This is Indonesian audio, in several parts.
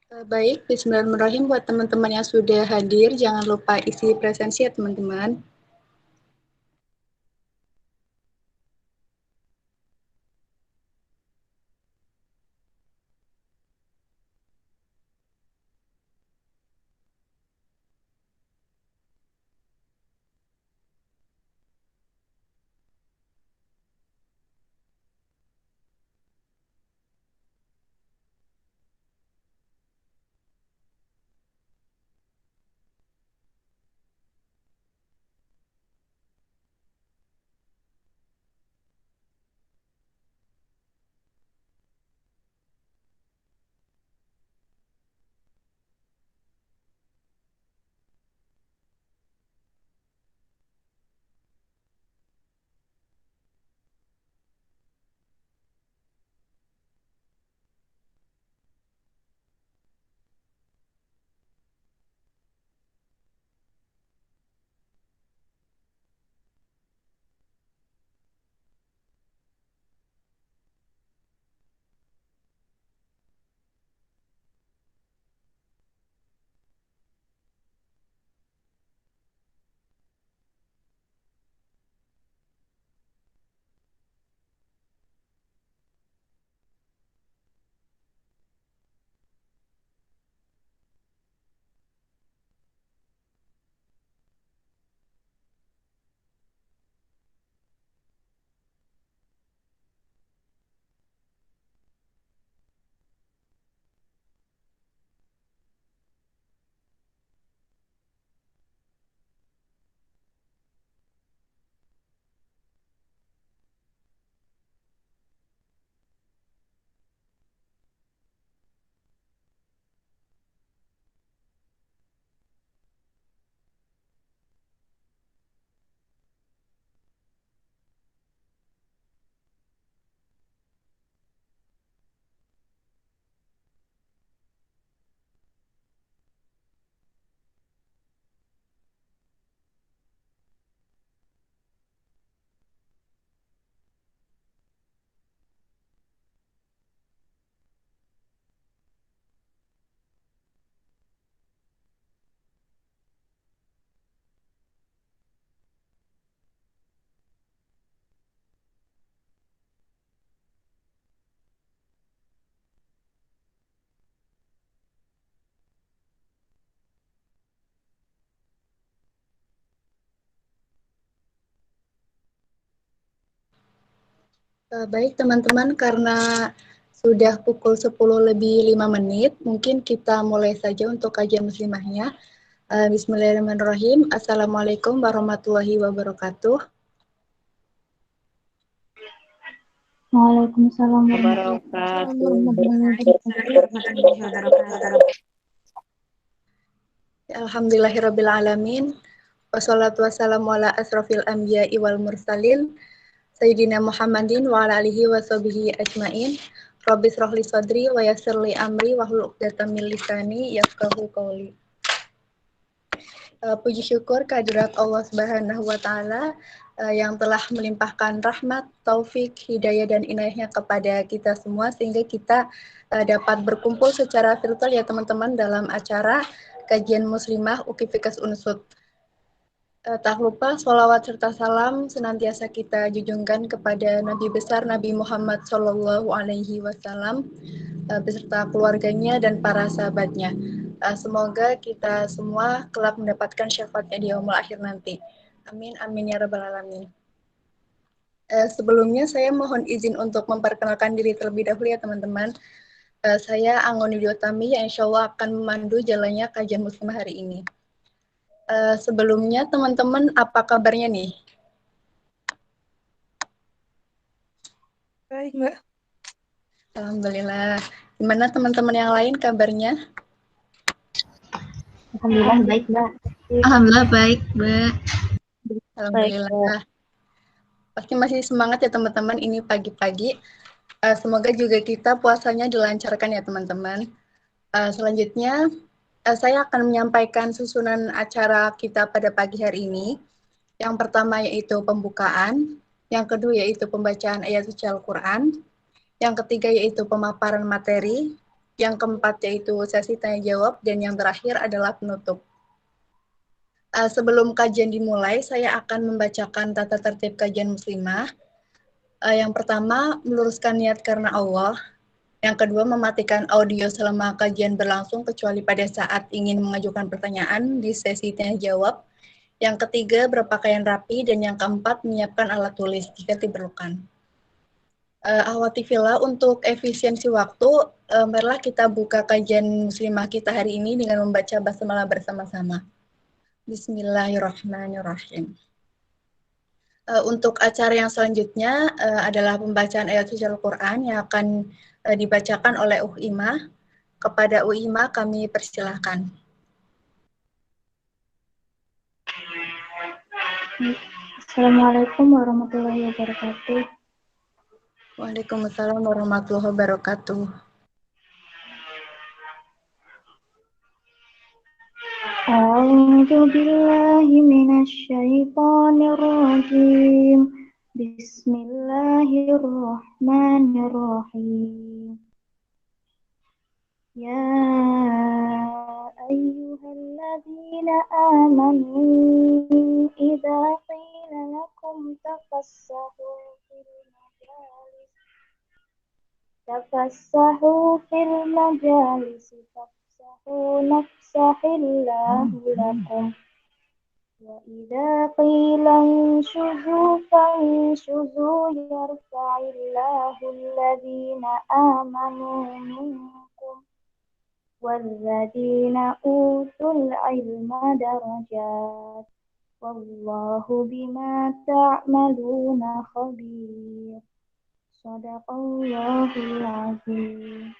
Baik, bismillahirrahmanirrahim. Buat teman-teman yang sudah hadir, jangan lupa isi presensi ya teman-teman. Baik teman-teman, karena sudah pukul 10 lebih 5 menit, mungkin kita mulai saja untuk kajian muslimahnya. Bismillahirrahmanirrahim. Assalamualaikum warahmatullahi wabarakatuh. Waalaikumsalam Wabarakatuh. warahmatullahi wabarakatuh. Alhamdulillahirrabbilalamin. Wassalatu wassalamu ala asrafil anbiya'i wal mursalin. Sayyidina Muhammadin wa ala alihi wa sahbihi ajmain. Rabbi shrahli sadri wa yassirli amri wa hlul 'uqdatam min lisani yafqahu qawli. Puji syukur kehadirat Allah Subhanahu wa taala yang telah melimpahkan rahmat, taufik, hidayah dan inayahnya kepada kita semua sehingga kita dapat berkumpul secara virtual ya teman-teman dalam acara kajian muslimah UKI Fiqh Unsud. Tak lupa sholawat serta salam senantiasa kita junjungkan kepada Nabi besar Nabi Muhammad Shallallahu Alaihi Wasallam beserta keluarganya dan para sahabatnya. Semoga kita semua kelak mendapatkan syafaatnya di yaumul akhir nanti. Amin, amin ya rabbal alamin. Sebelumnya saya mohon izin untuk memperkenalkan diri terlebih dahulu ya teman-teman. Saya Anggon Widiotami yang insya Allah akan memandu jalannya kajian muslimah hari ini. Sebelumnya teman-teman apa kabarnya nih? Baik, Mbak. Alhamdulillah. Gimana teman-teman yang lain kabarnya? Alhamdulillah baik, Mbak. Alhamdulillah baik, Mbak. Alhamdulillah. Pasti masih semangat ya teman-teman ini pagi-pagi. Semoga juga kita puasanya dilancarkan ya teman-teman. Selanjutnya saya akan menyampaikan susunan acara kita pada pagi hari ini. Yang pertama yaitu pembukaan, yang kedua yaitu pembacaan ayat suci Al-Quran, yang ketiga yaitu pemaparan materi, yang keempat yaitu sesi tanya jawab, dan yang terakhir adalah penutup. Sebelum kajian dimulai, saya akan membacakan tata tertib kajian muslimah. Yang pertama, meluruskan niat karena Allah. Yang kedua, mematikan audio selama kajian berlangsung kecuali pada saat ingin mengajukan pertanyaan di sesi tanya jawab. Yang ketiga, berpakaian rapi. Dan yang keempat, menyiapkan alat tulis jika diperlukan. Ahwati Fillah, untuk efisiensi waktu, marilah kita buka kajian muslimah kita hari ini dengan membaca basmalah bersama-sama. Bismillahirrahmanirrahim. Untuk acara yang selanjutnya adalah pembacaan ayat suci Al-Quran yang akan dibacakan oleh Ima. Kepada Ima kami persilahkan. Assalamualaikum warahmatullahi wabarakatuh. Waalaikumsalam warahmatullahi wabarakatuh. A'udzu billahi minasy syaithanir rajim. Bismillahirrahmanirrahim. Ya ayyuhalladzina amanu idza qila lakum tafassahu fil majalis fafsahu nafsahillahu lakum wa idza qila inshuzu fanshuzu yarfa'illahu alladhina amanu minkum walladzina utul ilma darajat wallahu bima ta'maluna khabir. Shadaqallahul azim.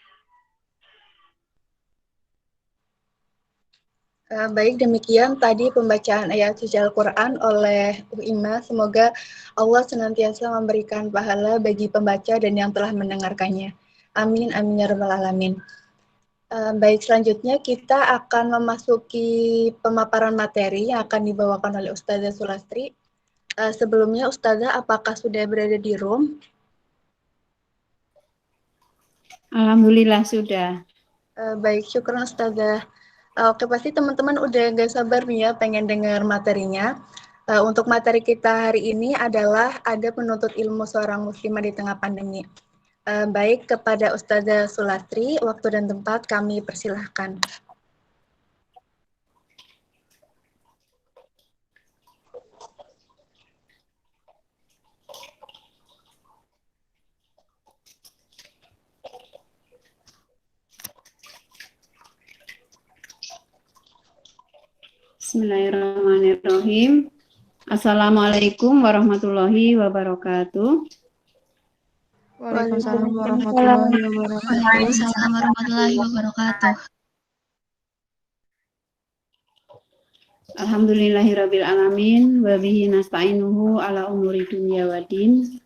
Baik, demikian tadi pembacaan ayat suci Al-Quran oleh Ima. Semoga Allah senantiasa memberikan pahala bagi pembaca dan yang telah mendengarkannya. Amin, amin ya rabbal alamin. Baik, selanjutnya kita akan memasuki pemaparan materi yang akan dibawakan oleh Ustazah Sulastri. Sebelumnya, Ustazah, apakah sudah berada di room? Alhamdulillah sudah. Baik, syukur Ustazah. Oke, pasti teman-teman udah gak sabar nih ya pengen dengar materinya. Untuk materi kita hari ini adalah ada penuntut ilmu seorang muslimah di tengah pandemi. Baik, kepada Ustazah Sulastri, waktu dan tempat kami persilahkan. Bismillahirrahmanirrahim. Assalamualaikum warahmatullahi wabarakatuh. Waalaikumsalam warahmatullahi wabarakatuh. Waalaikumsalam warahmatullahi wabarakatuh. Alhamdulillahirabbil alamin wa bihi nasta'inuhu ala umuri dunya waddin.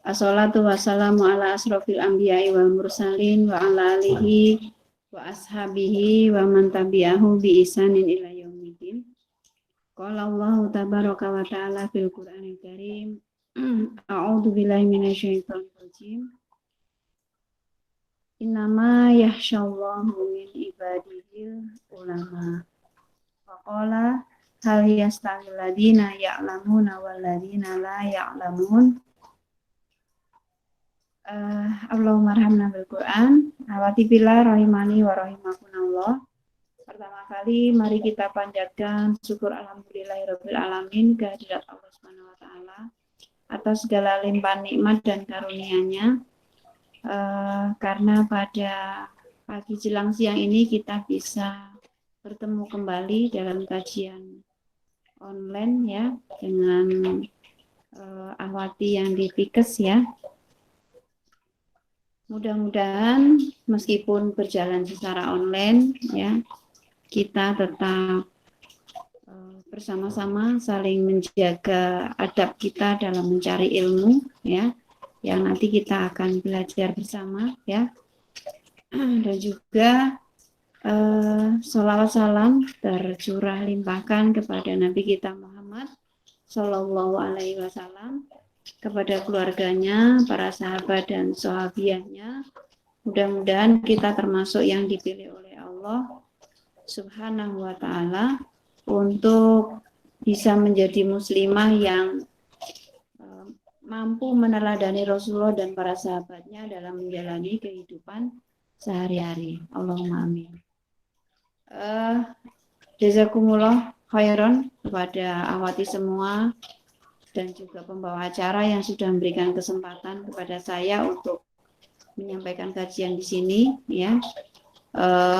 Assalatu wassalamu ala asrofil anbiya'i wal mursalin wa ala alihi wa ashabihi wa man tabi'ahu bi ihsanin ila yaumiddin. Qala Allahu tabaraka wa ta'ala fil Qur'anil Karim. A'udzu billahi minasyaitonir rajim. Innama yakhsyallahu min ibadihil ulama. Faqala hal yastawil ladina ya'lamuna wal ladina la ya'lamun. Allahumma arhamna bil Qur'an. Awati billah rahimani wa rahimakumullah. Pertama kali mari kita panjatkan syukur alhamdulillahirabbil alamin kehadirat Allah Subhanahu wa taala atas segala limpahan nikmat dan karunia-Nya. Karena pada pagi jelang siang ini kita bisa bertemu kembali dalam kajian online ya dengan Ahwati yang di Pikes ya. Mudah-mudahan meskipun berjalan secara online ya, kita tetap bersama-sama saling menjaga adab kita dalam mencari ilmu ya, yang nanti kita akan belajar bersama ya. Dan juga sholawat salam tercurah limpahkan kepada Nabi kita Muhammad Sallallahu Alaihi Wasallam, kepada keluarganya, para sahabat dan sahabiahnya, Mudah-mudahan kita termasuk yang dipilih oleh Allah Subhanahu wa Ta'ala untuk bisa menjadi muslimah yang mampu meneladani Rasulullah dan para sahabatnya dalam menjalani kehidupan sehari-hari. Allahumma amin. Jazakumullah khairan kepada awati semua dan juga pembawa acara yang sudah memberikan kesempatan kepada saya untuk menyampaikan kajian di sini, ya.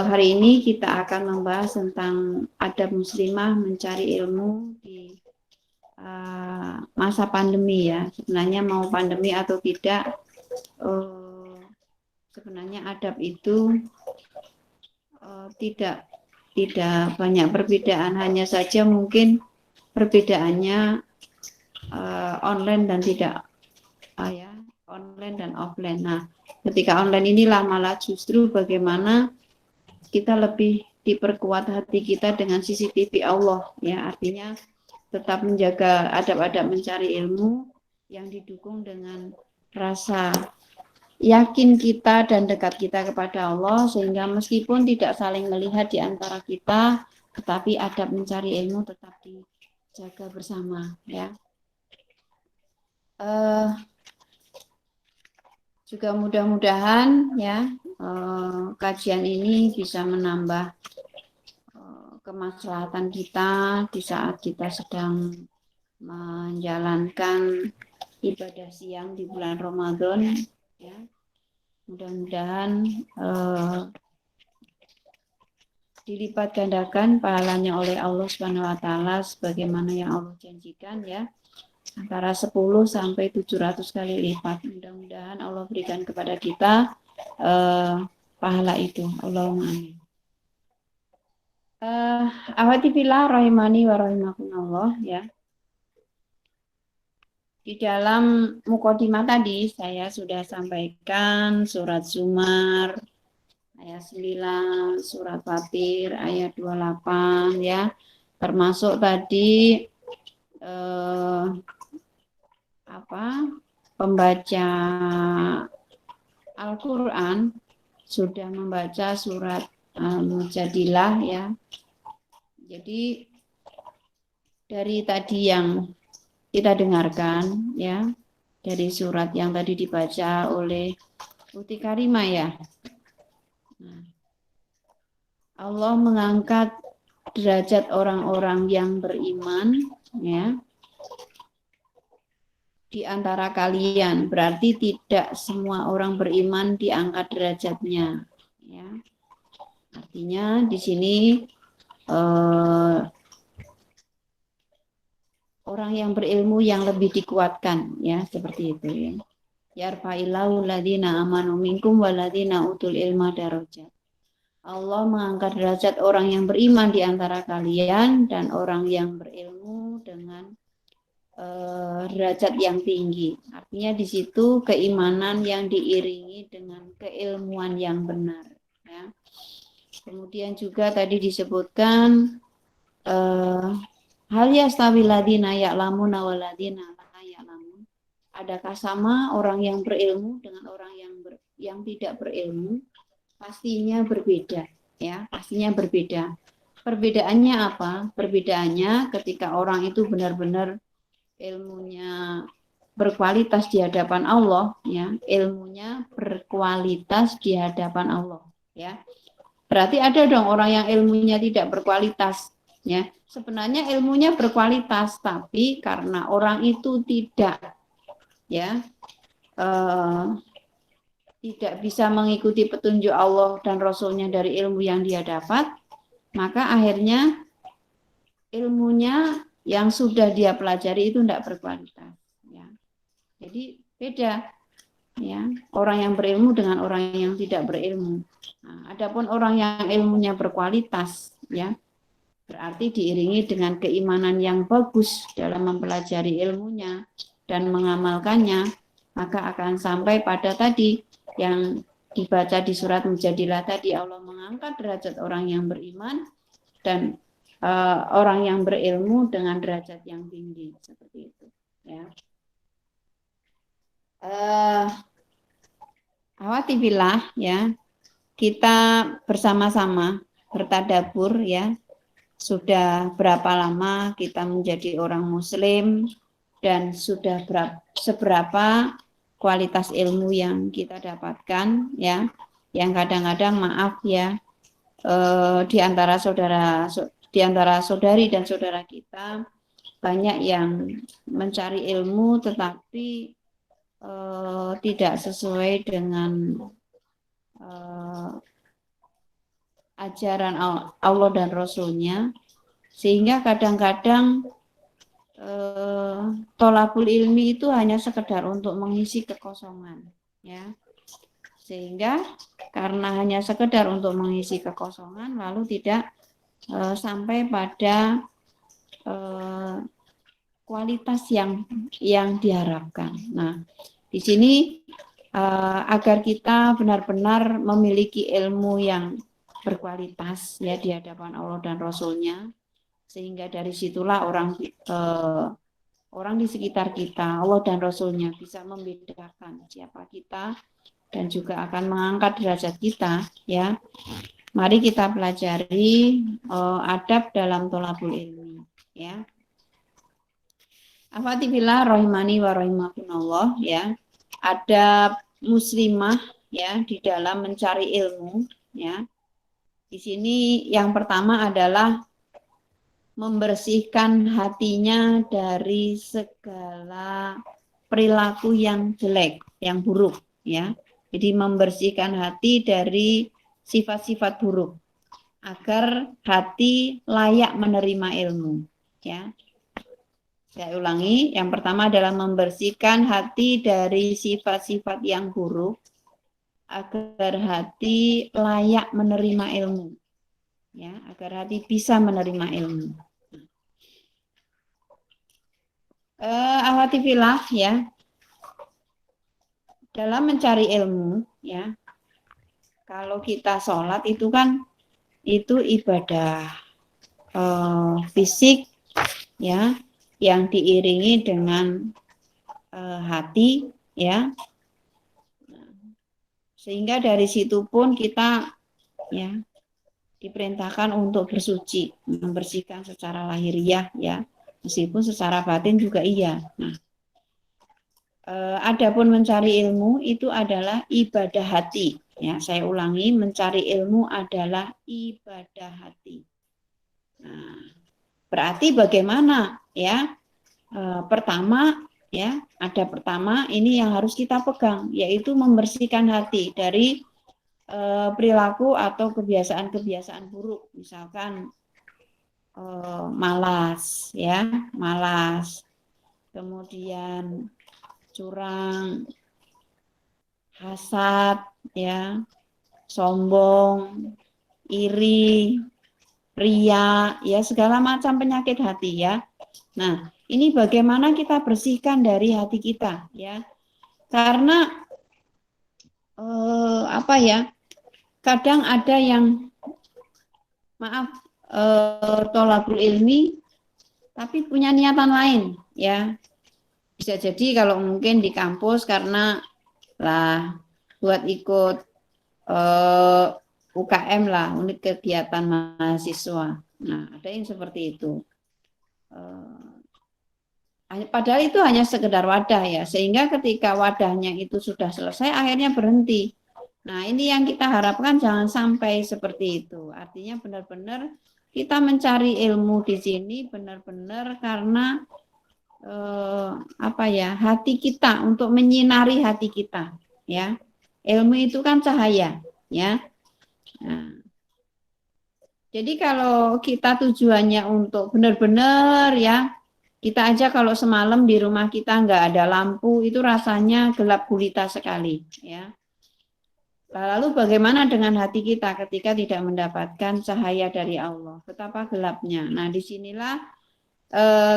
Hari ini kita akan membahas tentang adab muslimah mencari ilmu di masa pandemi, ya. Sebenarnya mau pandemi atau tidak, sebenarnya adab itu tidak banyak perbedaan, hanya saja mungkin perbedaannya online dan tidak online dan offline. Nah, ketika online inilah malah justru bagaimana kita lebih diperkuat hati kita dengan CCTV Allah, ya, artinya tetap menjaga adab-adab mencari ilmu yang didukung dengan rasa yakin kita dan dekat kita kepada Allah, sehingga meskipun tidak saling melihat di antara kita, tetapi adab mencari ilmu tetap dijaga bersama, ya. Juga mudah-mudahan, ya, kajian ini bisa menambah kemaslahatan kita di saat kita sedang menjalankan ibadah siang di bulan Ramadan, ya. Mudah-mudahan dilipat gandakan pahalanya oleh Allah Subhanahu wa Ta'ala sebagaimana yang Allah janjikan, ya, antara 10 sampai 700 kali lipat. Mudah-mudahan Allah berikan kepada kita pahala itu. Allahumma amin. Awati fillah rahimani wa rahimakumullah, ya. Di dalam mukadimah tadi saya sudah sampaikan surat Zumar ayat 9, surat Fatir ayat 28, ya. Termasuk tadi pembaca Al-Qur'an sudah membaca surat Mujadilah, ya. Jadi dari tadi yang kita dengarkan, ya, dari surat yang tadi dibaca oleh Uti Karimah, ya. Nah, Allah mengangkat derajat orang-orang yang beriman, ya, di antara kalian. Berarti tidak semua orang beriman diangkat derajatnya, ya. Artinya di sini orang yang berilmu yang lebih dikuatkan, ya, seperti itu, ya. Yarfa'illahu ladina amanu minkum waladina utul ilma darajat. Allah mengangkat derajat orang yang beriman di antara kalian dan orang yang berilmu dengan derajat yang tinggi. Artinya di situ keimanan yang diiringi dengan keilmuan yang benar, ya. Kemudian juga tadi disebutkan hal yastawi ladina ya'lamuna waladina la ya'lamun. Adakah sama orang yang berilmu dengan orang yang tidak berilmu? Pastinya berbeda, ya, pastinya berbeda. Perbedaannya apa? Perbedaannya ketika orang itu benar-benar ilmunya berkualitas di hadapan Allah, ya, ilmunya berkualitas di hadapan Allah, ya. Berarti ada dong orang yang ilmunya tidak berkualitas, ya. Sebenarnya ilmunya berkualitas, tapi karena orang itu tidak, ya, tidak bisa mengikuti petunjuk Allah dan Rasulnya dari ilmu yang dia dapat, maka akhirnya ilmunya yang sudah dia pelajari itu tidak berkualitas, ya. Jadi beda, ya, orang yang berilmu dengan orang yang tidak berilmu. Nah, adapun orang yang ilmunya berkualitas, ya, berarti diiringi dengan keimanan yang bagus dalam mempelajari ilmunya dan mengamalkannya, maka akan sampai pada tadi yang dibaca di surat Mujadilah tadi, Allah mengangkat derajat orang yang beriman dan orang yang berilmu dengan derajat yang tinggi, seperti itu, ya. Awati billah ya, kita bersama-sama bertadabur ya. Sudah berapa lama kita menjadi orang muslim dan sudah seberapa kualitas ilmu yang kita dapatkan ya. Yang kadang-kadang maaf ya, di antara saudari dan saudara kita banyak yang mencari ilmu tetapi tidak sesuai dengan ajaran Allah dan Rasulnya, sehingga kadang-kadang tholabul ilmi itu hanya sekedar untuk mengisi kekosongan, ya. Sehingga karena hanya sekedar untuk mengisi kekosongan, lalu tidak sampai pada kualitas yang diharapkan. Nah, di sini agar kita benar-benar memiliki ilmu yang berkualitas ya di hadapan Allah dan Rasulnya, sehingga dari situlah orang di sekitar kita, Allah dan Rasulnya bisa membedakan siapa kita dan juga akan mengangkat derajat kita ya. Mari kita pelajari adab dalam tholabul ilmi ya. Afatillah rahimani wa rahimakumullah ya. Adab muslimah ya di dalam mencari ilmu ya. Di sini yang pertama adalah membersihkan hatinya dari segala perilaku yang jelek, yang buruk ya. Jadi membersihkan hati dari sifat-sifat buruk agar hati layak menerima ilmu ya. Saya ulangi, yang pertama adalah membersihkan hati dari sifat-sifat yang buruk agar hati layak menerima ilmu ya, agar hati bisa menerima ilmu. Awatifillah ya, dalam mencari ilmu ya, kalau kita sholat itu kan itu ibadah fisik ya, yang diiringi dengan hati ya, sehingga dari situ pun kita ya diperintahkan untuk bersuci, membersihkan secara lahiriah ya, meskipun secara batin juga iya. Nah, adapun mencari ilmu itu adalah ibadah hati. Ya, saya ulangi, mencari ilmu adalah ibadah hati. Nah, berarti bagaimana ya? Pertama ya, ada pertama ini yang harus kita pegang, yaitu membersihkan hati dari perilaku atau kebiasaan-kebiasaan buruk, misalkan malas ya, malas, kemudian curang, hasad ya, sombong, iri, ria ya, segala macam penyakit hati ya. Nah, ini bagaimana kita bersihkan dari hati kita ya, karena apa ya, kadang ada yang maaf tholabul ilmi tapi punya niatan lain ya. Bisa jadi kalau mungkin di kampus karena lah buat ikut UKM lah, unit kegiatan mahasiswa. Nah, ada yang seperti itu. Padahal itu hanya sekedar wadah ya, sehingga ketika wadahnya itu sudah selesai akhirnya berhenti. Nah, ini yang kita harapkan jangan sampai seperti itu. Artinya benar-benar kita mencari ilmu di sini benar-benar karena apa ya, hati kita, untuk menyinari hati kita ya. Ilmu itu kan cahaya ya. Nah, jadi kalau kita tujuannya untuk benar-benar ya, kita aja kalau semalam di rumah kita nggak ada lampu itu rasanya gelap gulita sekali ya. Lalu bagaimana dengan hati kita ketika tidak mendapatkan cahaya dari Allah? Betapa gelapnya. Nah, disinilah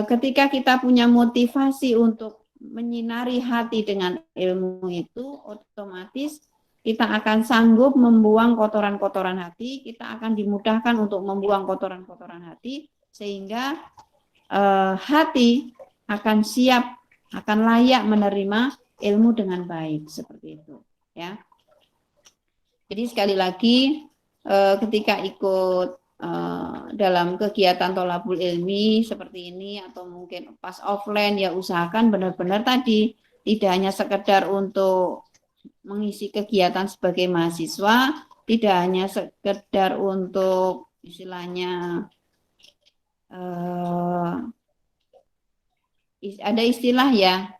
ketika kita punya motivasi untuk menyinari hati dengan ilmu itu, otomatis kita akan sanggup membuang kotoran-kotoran hati, kita akan dimudahkan untuk membuang kotoran-kotoran hati, sehingga hati akan siap, akan layak menerima ilmu dengan baik, seperti itu ya. Jadi sekali lagi ketika ikut dalam kegiatan tholabul ilmi seperti ini atau mungkin pas offline ya usahakan benar-benar tadi tidak hanya sekedar untuk mengisi kegiatan sebagai mahasiswa, tidak hanya sekedar untuk istilahnya ada istilah ya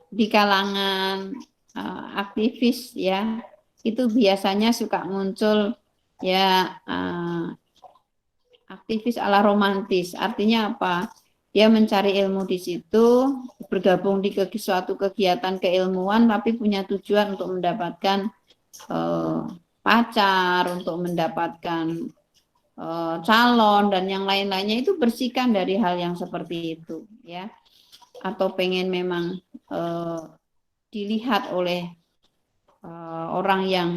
di kalangan aktivis ya itu biasanya suka muncul ya aktivis ala romantis. Artinya apa? Dia mencari ilmu di situ, bergabung di suatu kegiatan keilmuan, tapi punya tujuan untuk mendapatkan pacar, untuk mendapatkan calon dan yang lain-lainnya. Itu bersihkan dari hal yang seperti itu, ya. Atau pengen memang dilihat oleh orang yang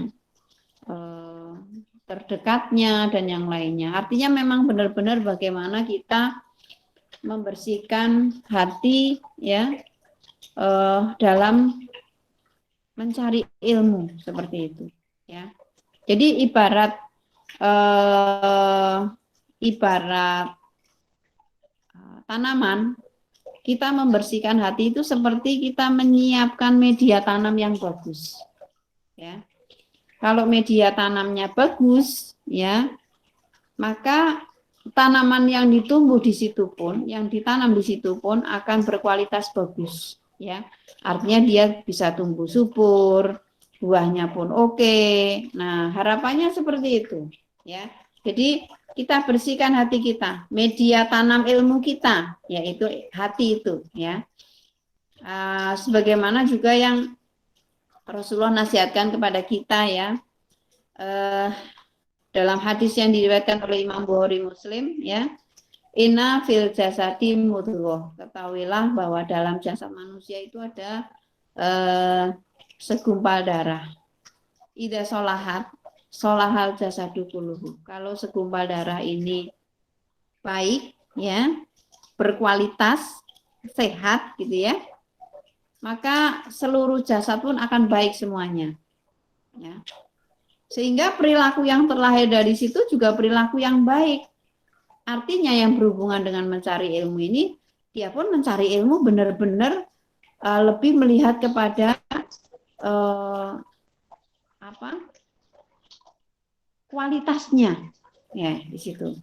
terdekatnya dan yang lainnya. Artinya memang benar-benar bagaimana kita membersihkan hati ya dalam mencari ilmu seperti itu ya. Jadi ibarat tanaman, kita membersihkan hati itu seperti kita menyiapkan media tanam yang bagus ya. Kalau media tanamnya bagus, ya, maka tanaman yang ditumbuh di situ pun, yang ditanam di situ pun akan berkualitas bagus, ya. Artinya dia bisa tumbuh subur, buahnya pun oke. Nah, harapannya seperti itu, ya. Jadi kita bersihkan hati kita, media tanam ilmu kita, yaitu hati itu, ya. Sebagaimana juga yang Rasulullah nasihatkan kepada kita ya dalam hadis yang diriwayatkan oleh Imam Bukhari Muslim ya, inna fil jasadi mudghah, ketahuilah bahwa dalam jasad manusia itu ada segumpal darah. Idza sholahat sholahal jasadu kulluhu. Kalau segumpal darah ini baik ya, berkualitas, sehat gitu ya, maka seluruh jasad pun akan baik semuanya. Ya. Sehingga perilaku yang terlahir dari situ juga perilaku yang baik. Artinya yang berhubungan dengan mencari ilmu ini, dia pun mencari ilmu benar-benar lebih melihat kepada kualitasnya. Ya, di situ.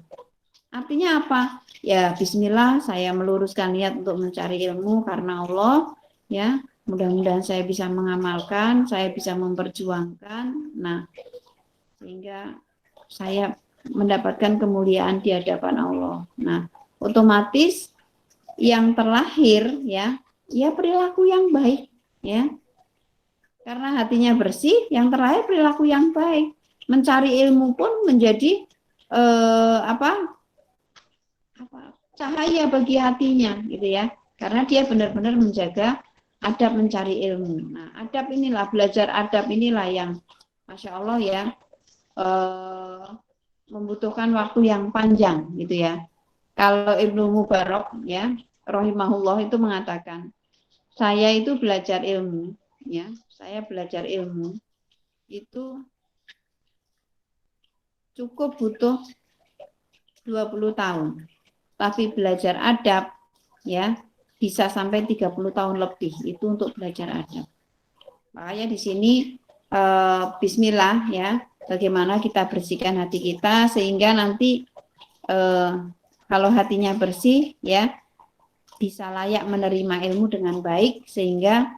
Artinya apa? Ya, bismillah, saya meluruskan niat untuk mencari ilmu karena Allah. Ya, mudah-mudahan saya bisa mengamalkan, saya bisa memperjuangkan. Nah, sehingga saya mendapatkan kemuliaan di hadapan Allah. Nah, otomatis yang terlahir ya perilaku yang baik ya. Karena hatinya bersih, yang terlahir perilaku yang baik. Mencari ilmu pun menjadi cahaya bagi hatinya gitu ya. Karena dia benar-benar menjaga adab mencari ilmu. Nah, adab inilah, belajar adab inilah yang Masya Allah ya membutuhkan waktu yang panjang gitu ya. Kalau Ibnu Mubarak ya rahimahullah itu mengatakan, saya itu belajar ilmu ya, saya belajar ilmu itu cukup butuh 20 tahun. Tapi belajar adab ya bisa sampai 30 tahun lebih itu untuk belajar adab. Makanya di sini bismillah ya, bagaimana kita bersihkan hati kita sehingga nanti kalau hatinya bersih ya bisa layak menerima ilmu dengan baik sehingga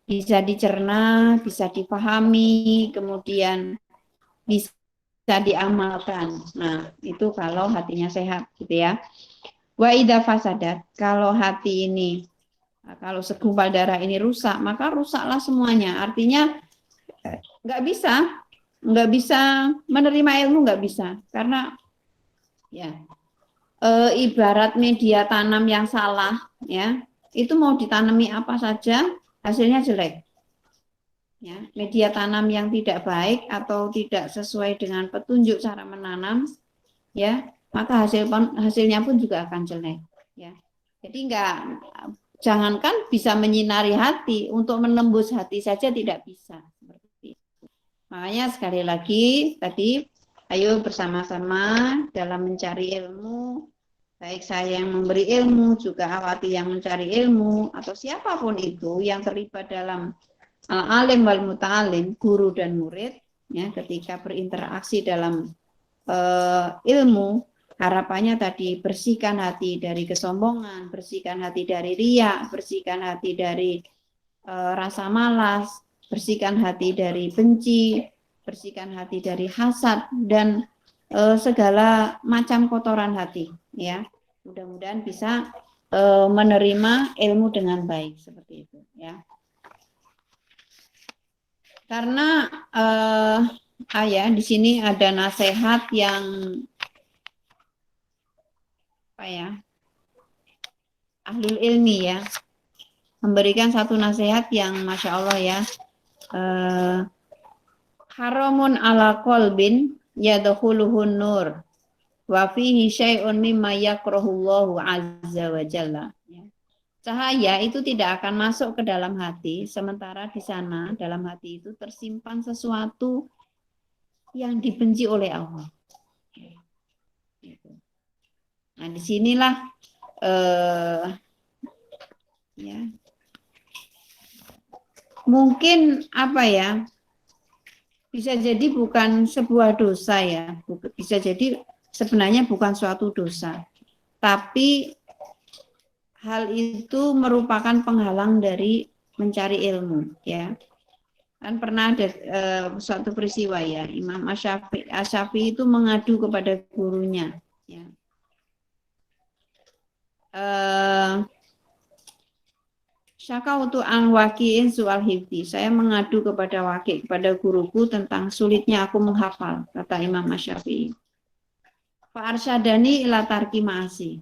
bisa dicerna, bisa dipahami, kemudian bisa diamalkan. Nah, itu kalau hatinya sehat gitu ya. Wa idza fasadat, kalau hati ini, kalau segumpal darah ini rusak, maka rusaklah semuanya. Artinya nggak bisa menerima ilmu, nggak bisa. Karena ya ibarat media tanam yang salah, ya itu mau ditanami apa saja hasilnya jelek. Ya, media tanam yang tidak baik atau tidak sesuai dengan petunjuk cara menanam, ya maka hasilnya pun juga akan jelek. Ya, jadi jangankan bisa menyinari hati, untuk menembus hati saja tidak bisa. Seperti itu. Makanya sekali lagi tadi, ayo bersama-sama dalam mencari ilmu, baik saya yang memberi ilmu, juga Awati yang mencari ilmu, atau siapapun itu yang terlibat dalam al-alim wal muta'alim, guru dan murid, ya, ketika berinteraksi dalam ilmu, harapannya tadi bersihkan hati dari kesombongan, bersihkan hati dari riya, bersihkan hati dari rasa malas, bersihkan hati dari benci, bersihkan hati dari hasad dan segala macam kotoran hati, ya. Mudah-mudahan bisa menerima ilmu dengan baik seperti itu, ya. Karena ya di sini ada nasihat yang apa ya, ahlul ilmi ya, memberikan satu nasihat yang masya Allah ya, haramun ala qalbin yadkhuluhun nur wa fihi syai'un mimma yakrahullahu azza wa jalla. Cahaya itu tidak akan masuk ke dalam hati, sementara di sana dalam hati itu tersimpan sesuatu yang dibenci oleh Allah. Nah, disinilah ya, mungkin apa ya, bisa jadi bukan sebuah dosa ya, bisa jadi sebenarnya bukan suatu dosa, tapi hal itu merupakan penghalang dari mencari ilmu, ya. Kan pernah ada suatu peristiwa ya, Imam Asy-Syafi'i itu mengadu kepada gurunya, ya. Syakautu an waqi'in su'al hifdi. Saya mengadu kepada Waqi', kepada guruku tentang sulitnya aku menghafal, kata Imam Asy-Syafi'i. Fa arsyadani ila tarki ma'asi.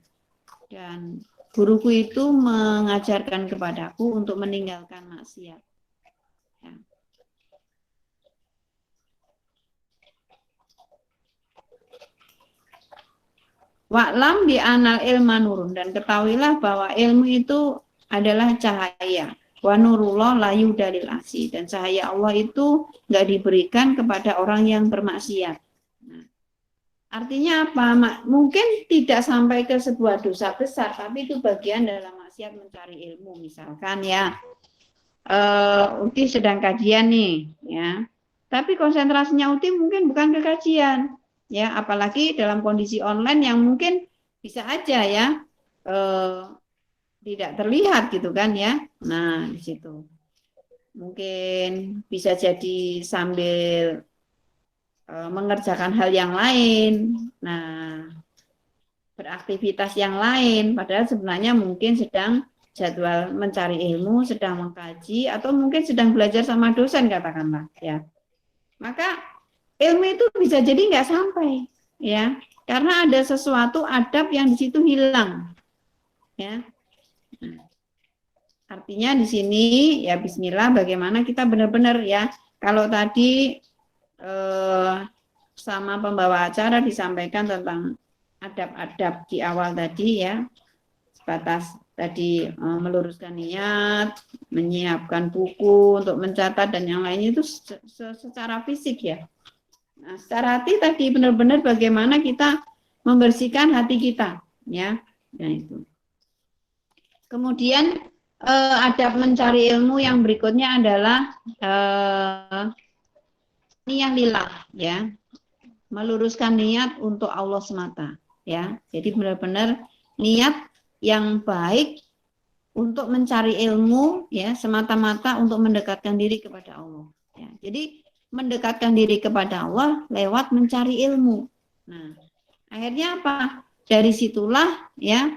Dan guruku itu mengajarkan kepadaku untuk meninggalkan maksiat. Ya. Wa'lam bi anal ilma nurun, dan ketahuilah bahwa ilmu itu adalah cahaya. Wa nurullah la yudalil asi, dan cahaya Allah itu enggak diberikan kepada orang yang bermaksiat. Nah, artinya apa? Mungkin tidak sampai ke sebuah dosa besar, tapi itu bagian dalam maksiat mencari ilmu. Misalkan ya, Uti sedang kajian nih, ya. Tapi konsentrasinya Uti mungkin bukan ke kajian. Ya, apalagi dalam kondisi online yang mungkin bisa aja ya tidak terlihat gitu kan ya. Nah, di situ mungkin bisa jadi sambil mengerjakan hal yang lain. Nah, beraktivitas yang lain, padahal sebenarnya mungkin sedang jadwal mencari ilmu, sedang mengkaji, atau mungkin sedang belajar sama dosen katakanlah ya. Maka ilmu itu bisa jadi nggak sampai, ya, karena ada sesuatu adab yang di situ hilang, ya. Nah, artinya di sini ya Bismillah, bagaimana kita benar-benar ya, kalau tadi sama pembawa acara disampaikan tentang adab-adab di awal tadi ya, sebatas tadi meluruskan niat, menyiapkan buku untuk mencatat dan yang lainnya itu secara fisik ya. Nah, secara hati tadi benar-benar bagaimana kita membersihkan hati kita, ya. Nah, itu. Kemudian adab mencari ilmu yang berikutnya adalah niyah lillah, ya. Meluruskan niat untuk Allah semata, ya. Jadi benar-benar niat yang baik untuk mencari ilmu, ya, semata-mata untuk mendekatkan diri kepada Allah. Ya. Jadi mendekatkan diri kepada Allah lewat mencari ilmu. Nah, akhirnya apa? Dari situlah ya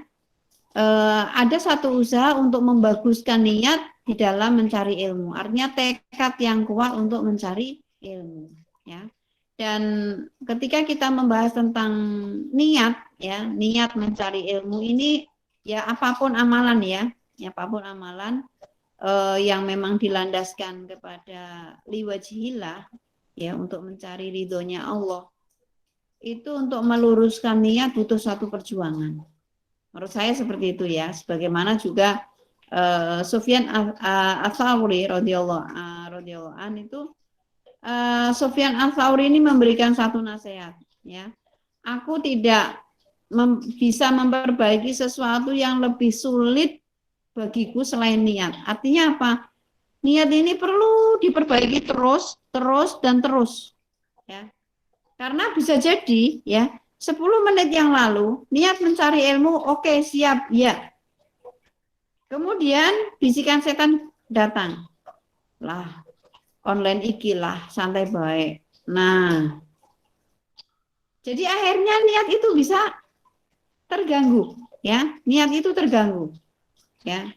ada satu usaha untuk membaguskan niat di dalam mencari ilmu. Artinya tekad yang kuat untuk mencari ilmu. Ya. Dan ketika kita membahas tentang niat, ya, niat mencari ilmu ini, ya apapun amalan ya, apapun amalan yang memang dilandaskan kepada liwajhillah, ya, untuk mencari ridhonya Allah, itu untuk meluruskan niat butuh satu perjuangan. Menurut saya seperti itu ya. Sebagaimana juga Sufyan Ats-Tsauri radhiyallahu an itu Sufyan Ats-Tsauri ini memberikan satu nasihat, ya. Aku tidak bisa memperbaiki sesuatu yang lebih sulit bagiku selain niat. Artinya apa? Niat ini perlu diperbaiki terus, terus dan terus, ya. Karena bisa jadi, ya, 10 menit yang lalu niat mencari ilmu, oke, siap, ya. Kemudian bisikan setan datang. Lah, online iki lah, santai baik. Nah, jadi akhirnya niat itu bisa terganggu, ya. Niat itu terganggu, ya.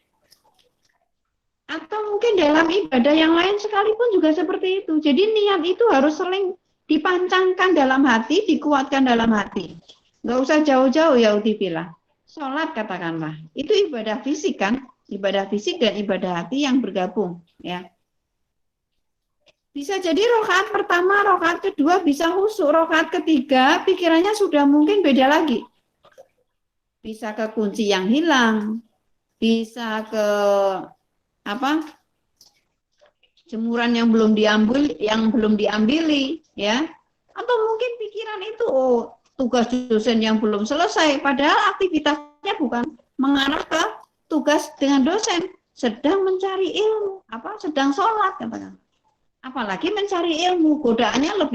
Atau mungkin dalam ibadah yang lain sekalipun juga seperti itu. Jadi niat itu harus sering dipancangkan dalam hati, dikuatkan dalam hati. Nggak usah jauh-jauh ya Utipila. Sholat katakanlah, itu ibadah fisik kan? Ibadah fisik dan ibadah hati yang bergabung, ya. Bisa jadi rokaat pertama, rokaat kedua bisa khusyuk, rokaat ketiga pikirannya sudah mungkin beda lagi. Bisa ke kunci yang hilang, bisa ke apa? Jemuran yang belum diambili, ya. Atau mungkin pikiran itu tugas dosen yang belum selesai, padahal aktivitasnya bukan mengarah ke tugas dengan dosen, sedang mencari ilmu, sedang sholat katakan. Apalagi mencari ilmu, godaannya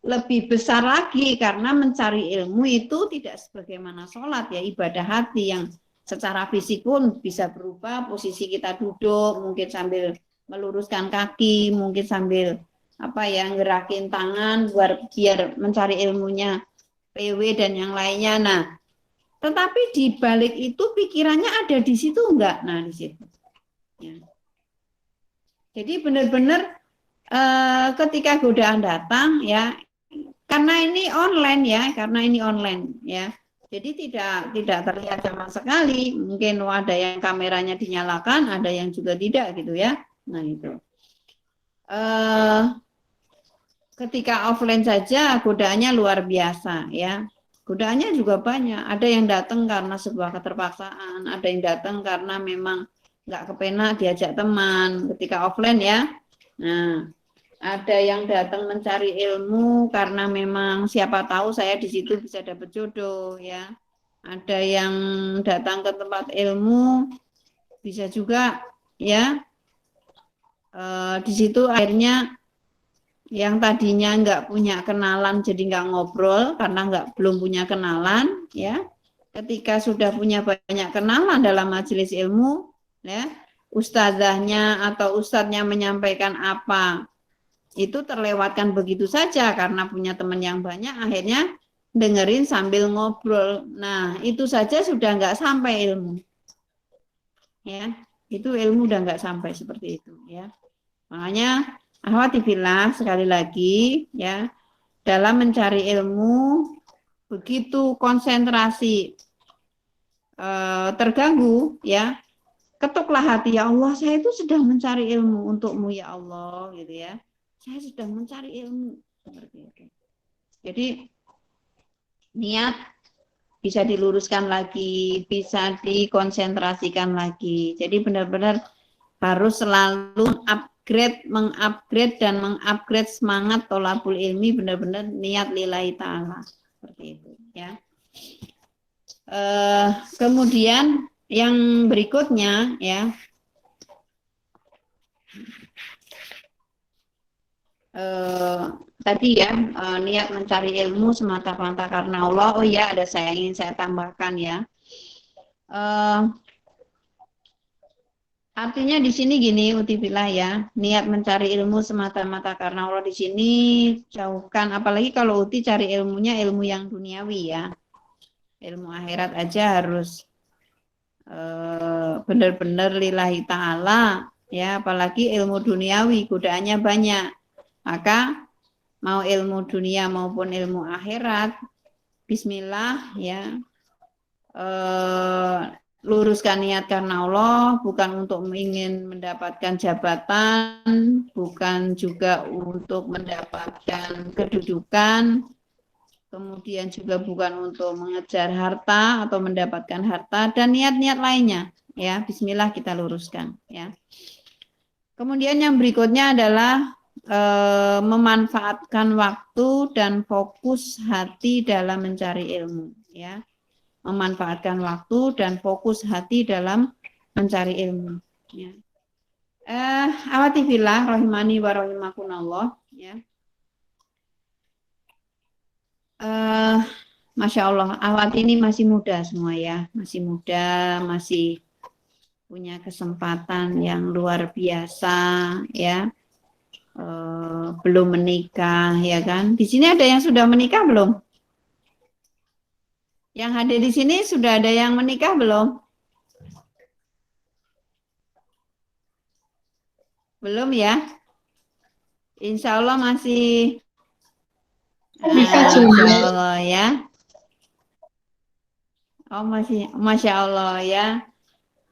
lebih besar lagi karena mencari ilmu itu tidak sebagaimana sholat, ya, ibadah hati yang secara fisik pun bisa berubah, posisi kita duduk mungkin sambil meluruskan kaki, mungkin sambil gerakin tangan biar mencari ilmunya, PW dan yang lainnya. Nah, tetapi di balik itu pikirannya ada di situ enggak? Nah, di situ. Ya. Jadi benar-benar ketika godaan datang, ya, karena ini online, ya. Jadi tidak terlihat sama sekali. Mungkin ada yang kameranya dinyalakan, ada yang juga tidak gitu ya. Nah itu. Ketika offline saja godaannya luar biasa, ya. Godaannya juga banyak. Ada yang datang karena sebuah keterpaksaan, ada yang datang karena memang nggak kepenak diajak teman. Ketika offline, ya. Nah, ada yang datang mencari ilmu karena memang siapa tahu saya di situ bisa dapat jodoh, ya. Ada yang datang ke tempat ilmu bisa juga, ya. Di situ akhirnya yang tadinya nggak punya kenalan jadi nggak ngobrol karena belum punya kenalan, ya. Ketika sudah punya banyak kenalan dalam majelis ilmu, ya, ustazahnya atau ustadznya menyampaikan apa itu terlewatkan begitu saja karena punya teman yang banyak, akhirnya dengerin sambil ngobrol. Nah, itu saja sudah nggak sampai ilmu, ya. Itu ilmu udah nggak sampai seperti itu, ya. Makanya akhwati fillah, sekali lagi, ya, dalam mencari ilmu begitu konsentrasi terganggu, ya, ketuklah hati, ya Allah, saya itu sedang mencari ilmu untukmu, ya Allah, gitu ya. Saya sedang mencari ilmu seperti itu. Jadi niat bisa diluruskan lagi, bisa dikonsentrasikan lagi. Jadi benar-benar harus selalu mengupgrade dan mengupgrade semangat tholabul ilmi, benar-benar niat lillahi ta'ala seperti itu, ya. Kemudian yang berikutnya, ya, tadi ya, niat mencari ilmu semata-mata karena Allah. Oh ya, ada saya ingin saya tambahkan, ya. Artinya di sini gini, Utipillah, ya, niat mencari ilmu semata-mata karena Allah di sini jauhkan, apalagi kalau Uti cari ilmunya ilmu yang duniawi, ya. Ilmu akhirat aja harus benar-benar lillahi ta'ala, ya, apalagi ilmu duniawi godaannya banyak. Maka mau ilmu dunia maupun ilmu akhirat, bismillah, ya, luruskan niat karena Allah, bukan untuk ingin mendapatkan jabatan, bukan juga untuk mendapatkan kedudukan, kemudian juga bukan untuk mengejar harta atau mendapatkan harta dan niat-niat lainnya, ya. Bismillah kita luruskan, ya. Kemudian yang berikutnya adalah memanfaatkan waktu dan fokus hati dalam mencari ilmu, ya. Memanfaatkan waktu dan fokus hati dalam mencari ilmu, ya. Awati fillah rahimani wa rahimakumullah, ya. Masya Allah, awati ini masih muda semua ya, masih muda, masih punya kesempatan yang luar biasa, ya. Belum menikah, ya kan? Di sini ada yang sudah menikah belum? Yang hadir di sini sudah ada yang menikah belum? Belum ya? Insya Allah masih. Insya Allah ya. Oh masih, Masya Allah ya.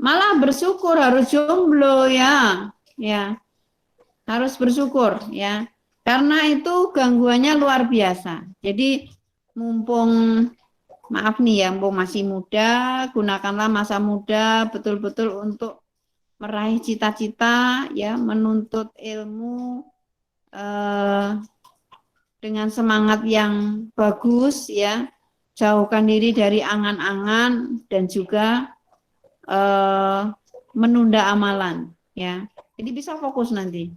Malah bersyukur harus jomblo ya, ya. Harus bersyukur ya, karena itu gangguannya luar biasa. Jadi mumpung, maaf nih ya, mumpung masih muda, gunakanlah masa muda betul-betul untuk meraih cita-cita ya, menuntut ilmu dengan semangat yang bagus ya, jauhkan diri dari angan-angan dan juga menunda amalan ya. Jadi bisa fokus nanti.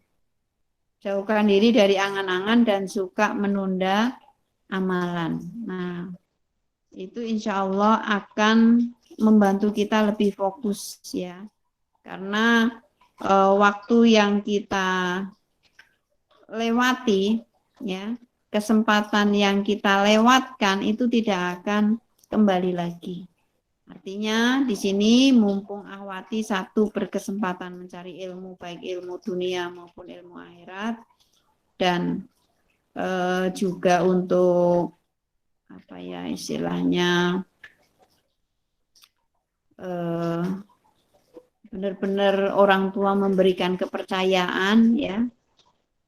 Jauhkan diri dari angan-angan dan suka menunda amalan. Nah, itu insya Allah akan membantu kita lebih fokus ya. Karena waktu yang kita lewati ya, kesempatan yang kita lewatkan itu tidak akan kembali lagi. Artinya di sini mumpung Ahwati satu berkesempatan mencari ilmu, baik ilmu dunia maupun ilmu akhirat, dan juga untuk apa ya istilahnya benar-benar orang tua memberikan kepercayaan ya,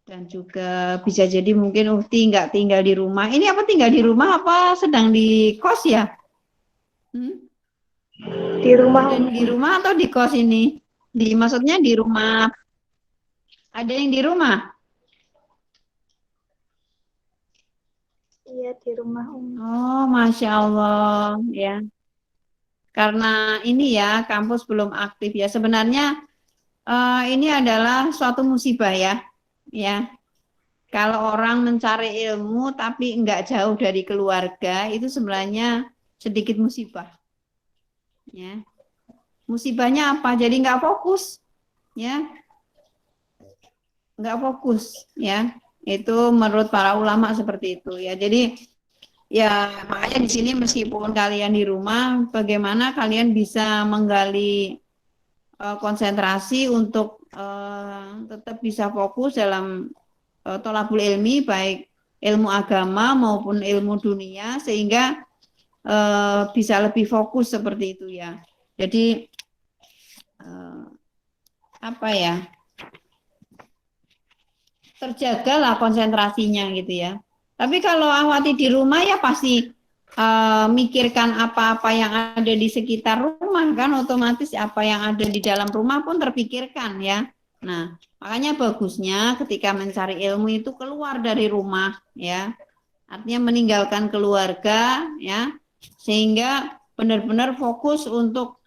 dan juga bisa jadi mungkin Uhti nggak tinggal di rumah. Ini apa tinggal di rumah apa sedang di kos ya? Di rumah. Di rumah atau di kos ini? Maksudnya di rumah. Ada yang di rumah? Iya, di rumah Oh, Masya Allah ya. Karena ini ya kampus belum aktif ya. Sebenarnya ini adalah suatu musibah ya. Ya. Kalau orang mencari ilmu tapi nggak jauh dari keluarga itu sebenarnya sedikit musibah. Ya. Musibahnya apa? Jadi nggak fokus, ya, nggak fokus, ya. Itu menurut para ulama seperti itu, ya. Jadi, ya makanya di sini meskipun kalian di rumah, bagaimana kalian bisa menggali konsentrasi untuk tetap bisa fokus dalam tholabul ilmi, baik ilmu agama maupun ilmu dunia, sehingga bisa lebih fokus seperti itu ya. Jadi apa ya, terjagalah konsentrasinya gitu ya. Tapi kalau Ahwati di rumah ya pasti mikirkan apa-apa yang ada di sekitar rumah kan, otomatis apa yang ada di dalam rumah pun terpikirkan ya. Nah makanya bagusnya ketika mencari ilmu itu keluar dari rumah ya, artinya meninggalkan keluarga ya, sehingga benar-benar fokus untuk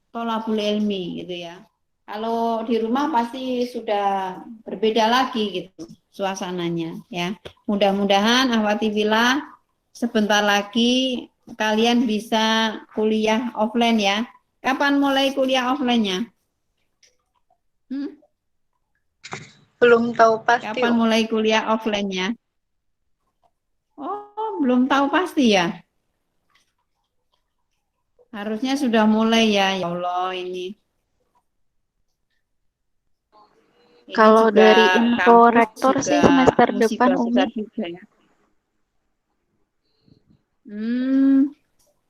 tholabul ilmi gitu ya. Kalau di rumah pasti sudah berbeda lagi gitu suasananya ya. Mudah-mudahan Ahwati Villa sebentar lagi kalian bisa kuliah offline ya. Kapan mulai kuliah offline-nya? Belum tahu pasti. Kapan mulai kuliah offline-nya? Oh, belum tahu pasti ya. Harusnya sudah mulai ya, ya Allah ini. Kalau dari info rektor sih semester depan Umi. Juga, ya.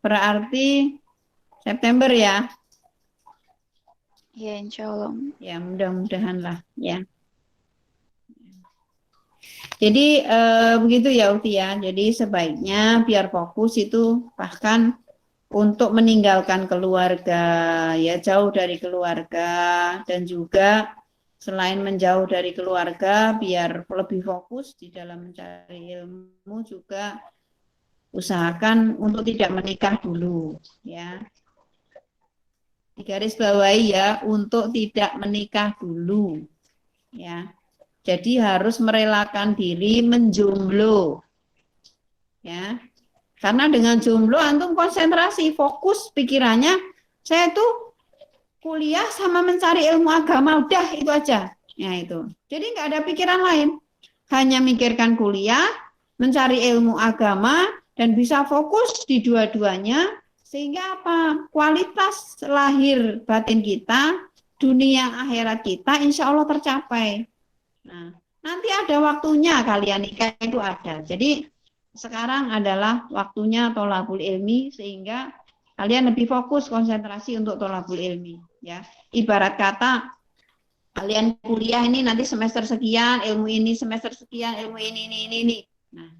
Berarti September ya? Ya insya Allah. Ya mudah-mudahan lah ya. Jadi begitu ya Uti ya. Jadi sebaiknya biar fokus itu bahkan untuk meninggalkan keluarga ya, jauh dari keluarga, dan juga selain menjauh dari keluarga biar lebih fokus di dalam mencari ilmu, juga usahakan untuk tidak menikah dulu, ya. Digaris bawahi ya, untuk tidak menikah dulu, ya. Jadi harus merelakan diri menjomblo, ya. Karena dengan jomblo antum konsentrasi, fokus pikirannya, saya tuh kuliah sama mencari ilmu agama, udah itu aja. Ya itu. Jadi nggak ada pikiran lain, hanya mikirkan kuliah, mencari ilmu agama, dan bisa fokus di dua-duanya, sehingga apa? Kualitas lahir batin kita, dunia akhirat kita, insya Allah tercapai. Nah, nanti ada waktunya kalian nikah itu ada. Jadi sekarang adalah waktunya tholabul ilmi, sehingga kalian lebih fokus konsentrasi untuk tholabul ilmi, ya. Ibarat kata kalian kuliah ini nanti semester sekian, ilmu ini semester sekian, ilmu ini. Nah,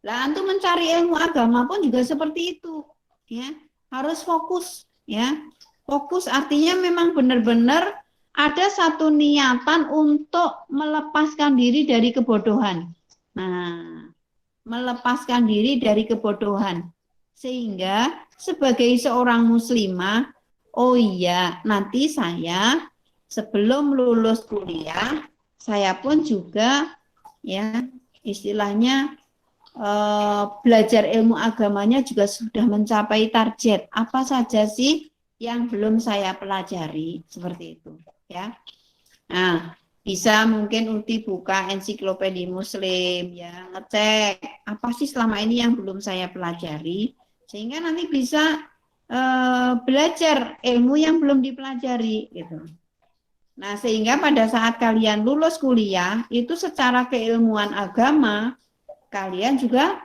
lah antum mencari ilmu agama pun juga seperti itu, ya. Harus fokus, ya. Fokus artinya memang benar-benar ada satu niatan untuk melepaskan diri dari kebodohan. Nah, melepaskan diri dari kebodohan, sehingga sebagai seorang muslimah, oh iya, nanti saya sebelum lulus kuliah, saya pun juga, ya, istilahnya belajar ilmu agamanya juga sudah mencapai target. Apa saja sih yang belum saya pelajari, seperti itu, ya. Nah, bisa mungkin Uti buka ensiklopedia Muslim, ya, ngecek apa sih selama ini yang belum saya pelajari, sehingga nanti bisa belajar ilmu yang belum dipelajari, gitu. Nah, sehingga pada saat kalian lulus kuliah itu secara keilmuan agama kalian juga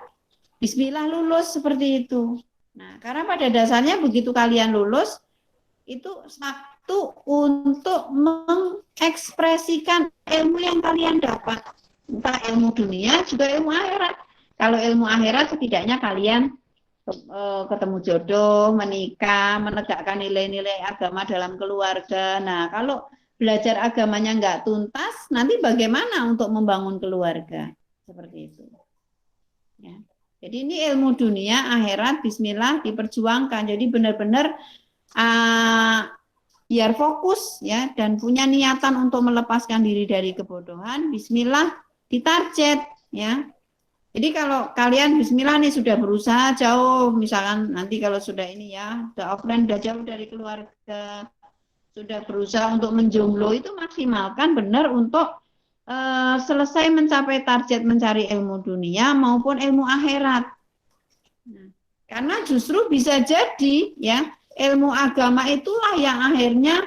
bismillah lulus seperti itu. Nah, karena pada dasarnya begitu kalian lulus itu untuk mengekspresikan ilmu yang kalian dapat, entah ilmu dunia juga ilmu akhirat. Kalau ilmu akhirat setidaknya kalian ketemu jodoh, menikah, menegakkan nilai-nilai agama dalam keluarga. Nah, kalau belajar agamanya nggak tuntas, nanti bagaimana untuk membangun keluarga? Seperti itu, ya. Jadi ini ilmu dunia, akhirat, bismillah diperjuangkan. Jadi benar-benar biar fokus, ya, dan punya niatan untuk melepaskan diri dari kebodohan, bismillah ditarget, ya. Jadi kalau kalian bismillah nih sudah berusaha jauh, misalkan nanti kalau sudah ini, ya, udah offline, udah jauh dari keluarga, sudah berusaha untuk menjomblo, itu maksimalkan benar untuk selesai mencapai target mencari ilmu dunia maupun ilmu akhirat. Nah, karena justru bisa jadi, ya, ilmu agama itulah yang akhirnya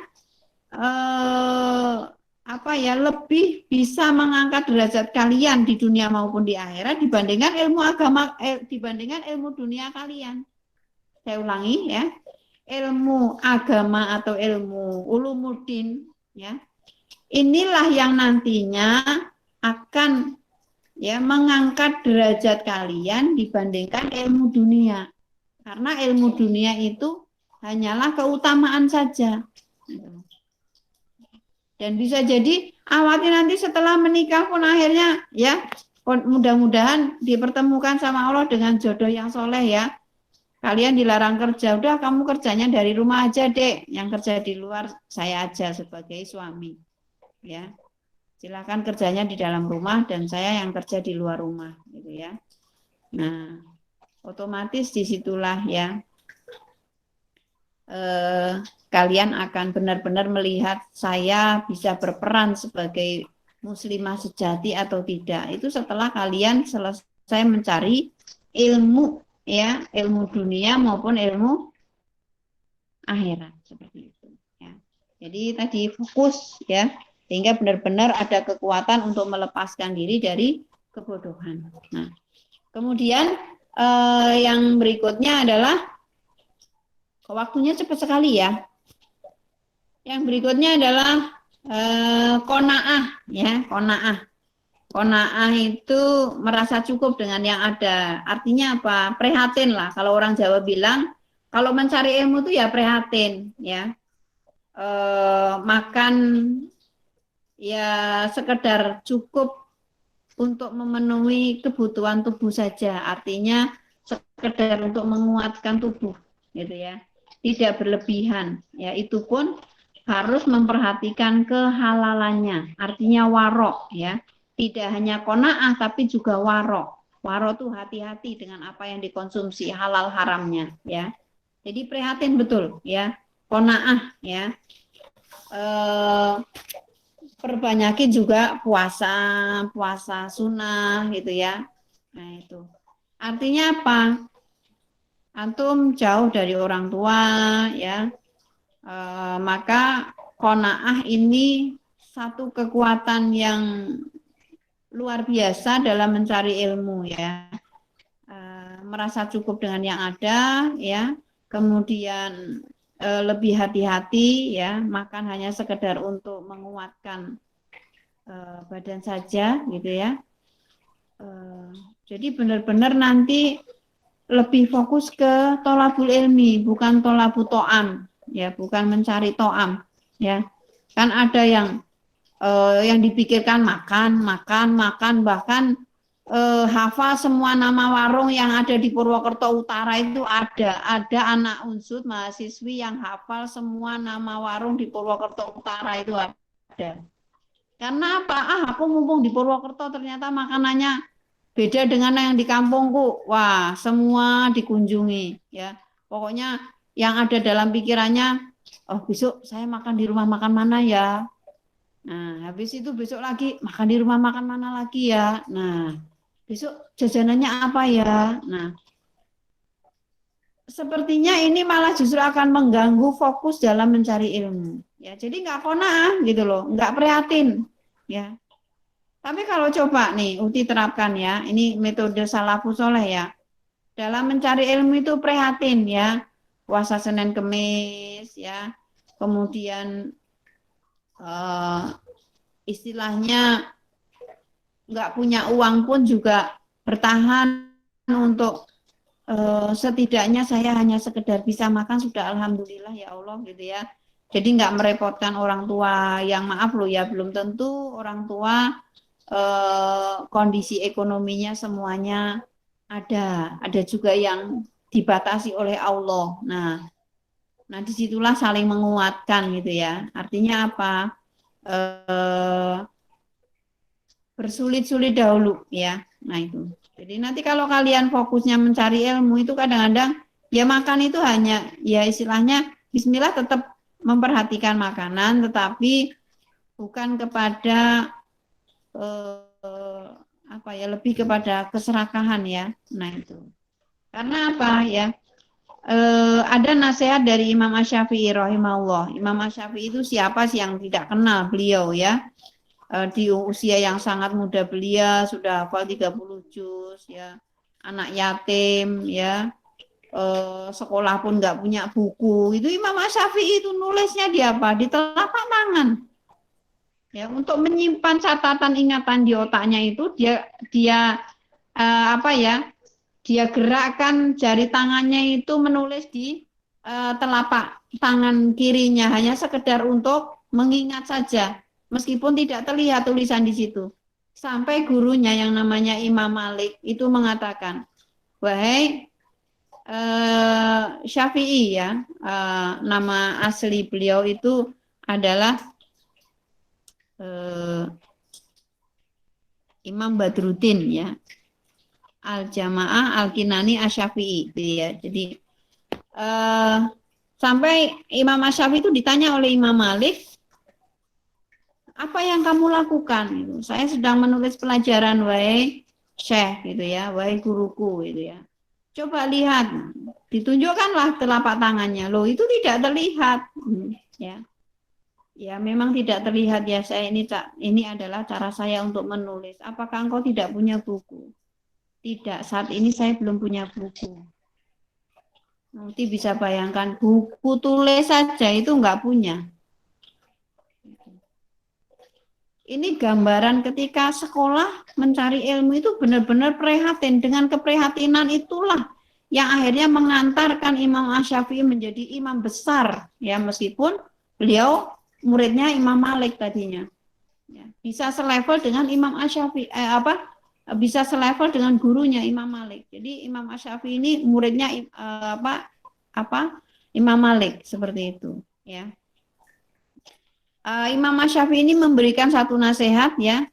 lebih bisa mengangkat derajat kalian di dunia maupun di akhirat dibandingkan ilmu agama, dibandingkan ilmu dunia kalian. Saya ulangi, ya, ilmu agama atau ilmu ulumuddin, ya, inilah yang nantinya akan, ya, mengangkat derajat kalian dibandingkan ilmu dunia. Karena ilmu dunia itu hanyalah keutamaan saja. Dan bisa jadi awalnya nanti setelah menikah pun akhirnya, ya, mudah-mudahan dipertemukan sama Allah dengan jodoh yang soleh, ya. Kalian dilarang kerja, udah kamu kerjanya dari rumah aja, Dek. Yang kerja di luar saya aja sebagai suami, ya. Silakan kerjanya di dalam rumah dan saya yang kerja di luar rumah, gitu, ya. Nah, otomatis disitulah, ya, kalian akan benar-benar melihat saya bisa berperan sebagai muslimah sejati atau tidak. Itu setelah kalian selesai mencari ilmu, ya, ilmu dunia maupun ilmu akhirat, seperti itu, ya. Jadi tadi fokus, ya, sehingga benar-benar ada kekuatan untuk melepaskan diri dari kebodohan. Nah, kemudian yang berikutnya adalah waktunya cepat sekali, ya. Yang berikutnya adalah qanaah, ya, qanaah. Qanaah itu merasa cukup dengan yang ada. Artinya apa? Prihatin lah. Kalau orang Jawa bilang, kalau mencari ilmu itu ya prihatin, ya. Makan ya sekedar cukup untuk memenuhi kebutuhan tubuh saja, artinya sekedar untuk menguatkan tubuh, gitu ya, tidak berlebihan. Ya, itu pun harus memperhatikan kehalalannya, artinya warok, ya, tidak hanya qanaah tapi juga warok. Warok tuh hati-hati dengan apa yang dikonsumsi, halal haramnya, ya. Jadi prihatin betul, ya, qanaah, ya. Perbanyakin juga puasa sunnah gitu ya. Nah itu artinya apa? Antum jauh dari orang tua ya, maka qanaah ini satu kekuatan yang luar biasa dalam mencari ilmu ya. Merasa cukup dengan yang ada ya, kemudian lebih hati-hati ya, makan hanya sekedar untuk menguatkan badan saja gitu ya. Jadi benar-benar nanti lebih fokus ke tolabul ilmi, bukan tolabul to'am ya, bukan mencari to'am ya. Kan ada yang dipikirkan makan, bahkan hafal semua nama warung yang ada di Purwokerto Utara itu ada anak unsur mahasiswi yang hafal semua nama warung di Purwokerto Utara itu ada. Karena apa? Aku mumpung di Purwokerto ternyata makanannya beda dengan yang di kampungku. Wah, semua dikunjungi ya. Pokoknya yang ada dalam pikirannya, oh besok saya makan di rumah makan mana ya? Nah, habis itu besok lagi makan di rumah makan mana lagi ya? Nah, besok jajanannya apa ya? Nah, sepertinya ini malah justru akan mengganggu fokus dalam mencari ilmu. Ya, jadi nggak qanaah gitu loh, nggak prihatin. Ya. Tapi kalau coba nih, Uti terapkan ya, ini metode salafus soleh ya. Dalam mencari ilmu itu prihatin ya, puasa Senin Kemis ya, kemudian istilahnya nggak punya uang pun juga bertahan untuk setidaknya saya hanya sekedar bisa makan sudah alhamdulillah ya Allah gitu ya. Jadi nggak merepotkan orang tua, yang maaf loh ya, belum tentu orang tua kondisi ekonominya semuanya ada juga yang dibatasi oleh Allah. Nah disitulah saling menguatkan gitu ya. Artinya apa? Bersulit-sulit dahulu ya. Nah itu. Jadi nanti kalau kalian fokusnya mencari ilmu itu kadang-kadang ya makan itu hanya ya istilahnya bismillah, tetap memperhatikan makanan tetapi bukan kepada apa ya, lebih kepada keserakahan ya. Nah itu. Karena apa ya? Ada nasihat dari Imam Asy-Syafi'i rahimahullah. Imam Asy-Syafi'i itu siapa sih yang tidak kenal beliau ya? Di usia yang sangat muda beliau sudah hafal 30 juz ya, anak yatim ya, sekolah pun nggak punya buku. Itu Imam Asy-Syafi'i itu nulisnya di apa? Di telapak tangan. Ya, untuk menyimpan catatan ingatan di otaknya itu dia apa ya? Dia gerakkan jari tangannya itu menulis di telapak tangan kirinya hanya sekedar untuk mengingat saja. Meskipun tidak terlihat tulisan di situ. Sampai gurunya yang namanya Imam Malik itu mengatakan, wahai Syafi'i ya, nama asli beliau itu adalah Imam Badruddin ya, Al-Jamaah Al-Kinani Asy-Syafi'i ya. Jadi sampai Imam Asy-Syafi'i itu ditanya oleh Imam Malik, apa yang kamu lakukan? Saya sedang menulis pelajaran, wahai Syekh gitu ya, wahai guruku gitu ya. Coba lihat, ditunjukkanlah telapak tangannya. Loh, itu tidak terlihat. Ya. Ya, memang tidak terlihat ya, saya ini adalah cara saya untuk menulis. Apakah engkau tidak punya buku? Tidak, saat ini saya belum punya buku. Nanti bisa bayangkan, buku tulis saja itu enggak punya. Ini gambaran ketika sekolah mencari ilmu itu benar-benar prihatin. Dengan keprihatinan itulah yang akhirnya mengantarkan Imam Asy-Syafi'i menjadi imam besar. Ya, meskipun beliau muridnya Imam Malik tadinya. Ya, bisa selevel dengan Imam Asy-Syafi'i, bisa selevel dengan gurunya Imam Malik. Jadi Imam Asy-Syafi'i ini muridnya Imam Malik seperti itu. Ya. Imam Asy-Syafi'i ini memberikan satu nasihat ya.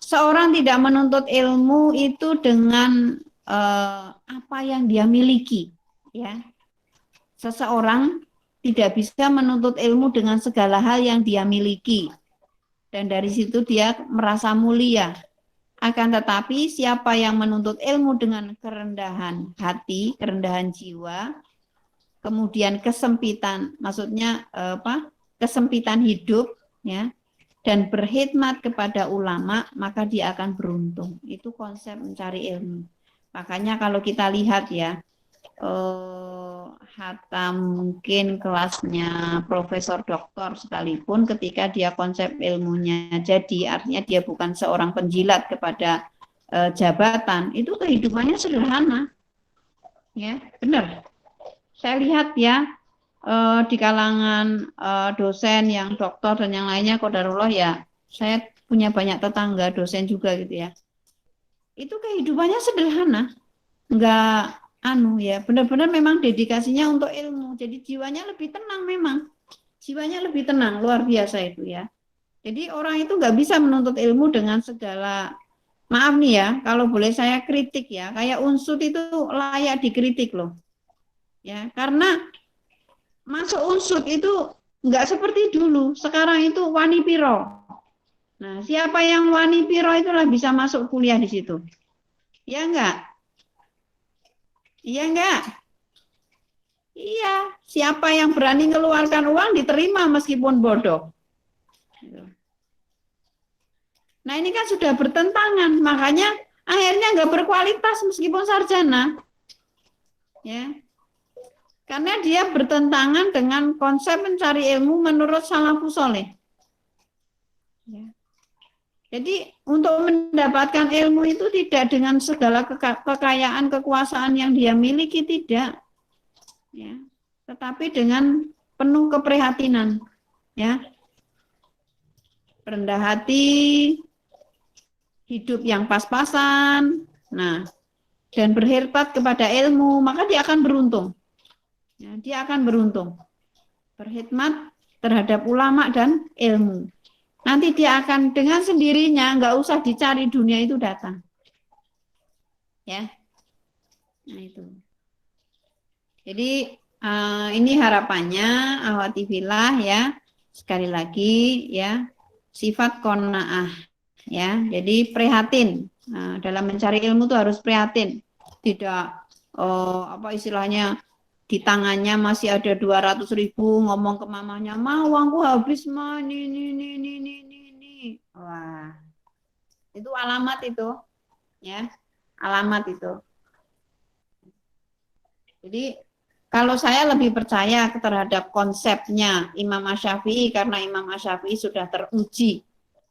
Seorang tidak menuntut ilmu itu dengan apa yang dia miliki. Ya. Seseorang tidak bisa menuntut ilmu dengan segala hal yang dia miliki. Dan dari situ dia merasa mulia. Akan tetapi siapa yang menuntut ilmu dengan kerendahan hati, kerendahan jiwa, kemudian kesempitan, maksudnya kesempitan hidup, ya, dan berkhidmat kepada ulama, maka dia akan beruntung. Itu konsep mencari ilmu. Makanya kalau kita lihat ya, hatta mungkin kelasnya profesor doktor sekalipun ketika dia konsep ilmunya jadi, artinya dia bukan seorang penjilat kepada jabatan, itu kehidupannya sederhana. Ya, benar. Saya lihat ya di kalangan dosen yang doktor dan yang lainnya, qadarullah ya, saya punya banyak tetangga dosen juga gitu ya. Itu kehidupannya sederhana. Enggak ya, benar-benar memang dedikasinya untuk ilmu. Jadi jiwanya lebih tenang memang. Jiwanya lebih tenang, luar biasa itu ya. Jadi orang itu nggak bisa menuntut ilmu dengan segala, maaf nih ya, kalau boleh saya kritik ya, kayak unsut itu layak dikritik loh. Ya, karena masuk unsut itu nggak seperti dulu. Sekarang itu wani piro. Nah, siapa yang wani piro itulah bisa masuk kuliah di situ. Ya enggak? Iya enggak? Iya, siapa yang berani mengeluarkan uang diterima meskipun bodoh. Nah ini kan sudah bertentangan, makanya akhirnya nggak berkualitas meskipun sarjana. Ya, karena dia bertentangan dengan konsep mencari ilmu menurut salafus saleh. Ya. Jadi untuk mendapatkan ilmu itu tidak dengan segala kekayaan, kekuasaan yang dia miliki, tidak. Ya, tetapi dengan penuh keprihatinan, ya, rendah hati, hidup yang pas-pasan, nah, dan berkhidmat kepada ilmu, maka dia akan beruntung. Ya, dia akan beruntung, berkhidmat terhadap ulama dan ilmu. Nanti dia akan dengan sendirinya, nggak usah dicari, dunia itu datang. Ya, nah itu. Jadi ini harapannya ahwati fillah ya, sekali lagi ya, sifat qanaah ya. Jadi prihatin. Nah, dalam mencari ilmu itu harus prihatin. Tidak apa istilahnya di tangannya masih ada 200.000 ngomong ke mamanya, "Ma, uangku habis, Ma, ini." Wah. Itu alamat itu. Ya. Alamat itu. Jadi kalau saya lebih percaya terhadap konsepnya Imam Asy-Syafi'i karena Imam Asy-Syafi'i sudah teruji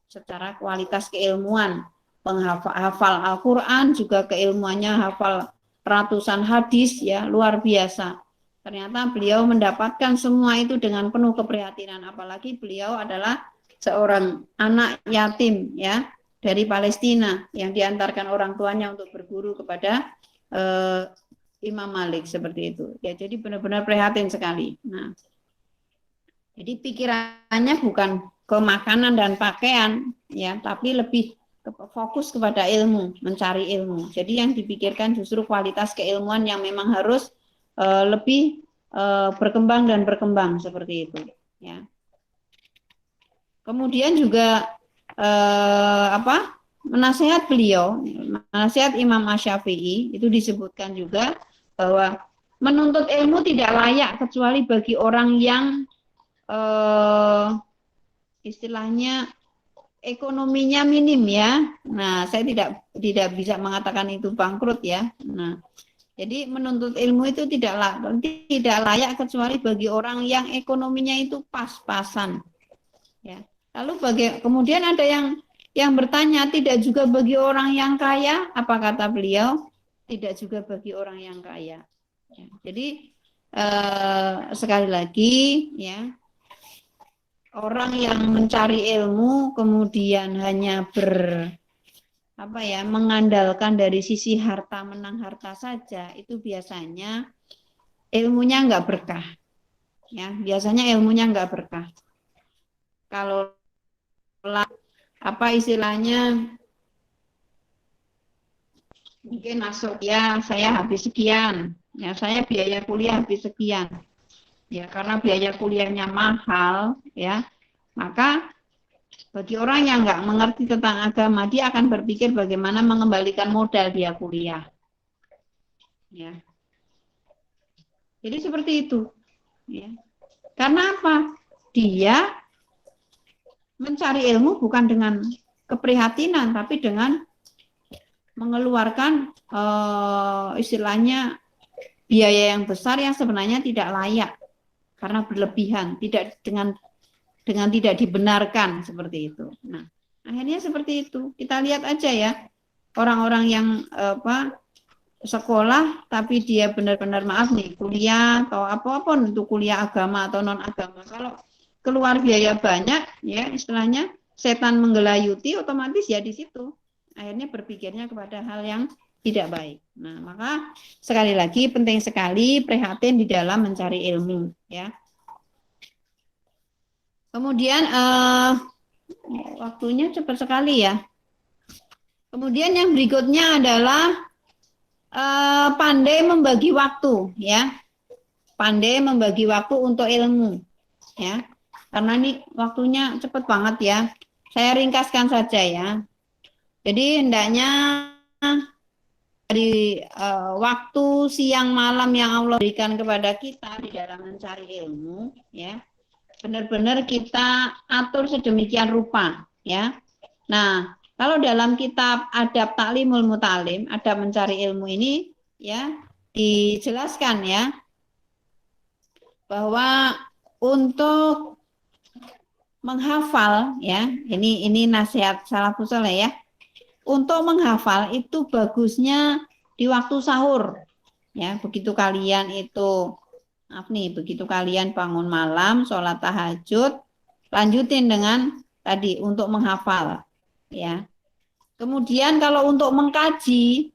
secara kualitas keilmuan, penghafal Al-Qur'an, juga keilmuannya hafal ratusan hadis ya, luar biasa. Ternyata beliau mendapatkan semua itu dengan penuh keprihatinan, apalagi beliau adalah seorang anak yatim ya dari Palestina yang diantarkan orang tuanya untuk berguru kepada Imam Malik seperti itu. Ya, jadi benar-benar prihatin sekali. Nah, jadi pikirannya bukan ke makanan dan pakaian ya, tapi lebih fokus kepada ilmu, mencari ilmu. Jadi yang dipikirkan justru kualitas keilmuan yang memang harus lebih berkembang dan berkembang seperti itu ya. Kemudian juga nasihat beliau, nasihat Imam Asy-Syafi'i itu disebutkan juga bahwa menuntut ilmu tidak layak kecuali bagi orang yang istilahnya ekonominya minim ya. Nah, saya tidak bisa mengatakan itu bangkrut ya. Nah, jadi menuntut ilmu itu tidak layak kecuali bagi orang yang ekonominya itu pas-pasan. Ya. Lalu kemudian ada yang bertanya, tidak juga bagi orang yang kaya? Apa kata beliau? Tidak juga bagi orang yang kaya. Ya. Jadi sekali lagi ya, orang yang mencari ilmu kemudian hanya mengandalkan dari sisi harta menang harta saja, itu biasanya ilmunya nggak berkah. Ya, biasanya ilmunya nggak berkah. Kalau istilahnya mungkin masuk ya saya habis sekian, ya saya biaya kuliah habis sekian, ya karena biaya kuliahnya mahal, ya maka bagi orang yang nggak mengerti tentang agama, dia akan berpikir bagaimana mengembalikan modal dia kuliah, ya. Jadi seperti itu, ya. Karena apa? Dia mencari ilmu bukan dengan keprihatinan, tapi dengan mengeluarkan istilahnya biaya yang besar yang sebenarnya tidak layak karena berlebihan, tidak dengan tidak dibenarkan seperti itu. Nah, akhirnya seperti itu. Kita lihat aja ya orang-orang yang sekolah tapi dia benar-benar maaf nih kuliah atau apapun itu kuliah agama atau non agama, kalau keluar biaya banyak ya istilahnya setan menggelayuti, otomatis ya di situ akhirnya berpikirnya kepada hal yang tidak baik. Nah, maka sekali lagi penting sekali prihatin di dalam mencari ilmu, ya. Kemudian waktunya cepat sekali ya. Kemudian yang berikutnya adalah pandai membagi waktu, ya. Pandai membagi waktu untuk ilmu, ya. Karena ini waktunya cepat banget ya. Saya ringkaskan saja ya. Jadi hendaknya dari waktu siang malam yang Allah berikan kepada kita di dalam mencari ilmu, ya, benar-benar kita atur sedemikian rupa, ya. Nah, kalau dalam kitab Adab Ta'limul Mutalim, adab mencari ilmu ini, ya, dijelaskan ya bahwa untuk menghafal, ya, ini nasihat salafus saleh ya. Untuk menghafal itu bagusnya di waktu sahur, ya. Begitu kalian begitu kalian bangun malam, sholat tahajud, lanjutin dengan tadi untuk menghafal, ya. Kemudian kalau untuk mengkaji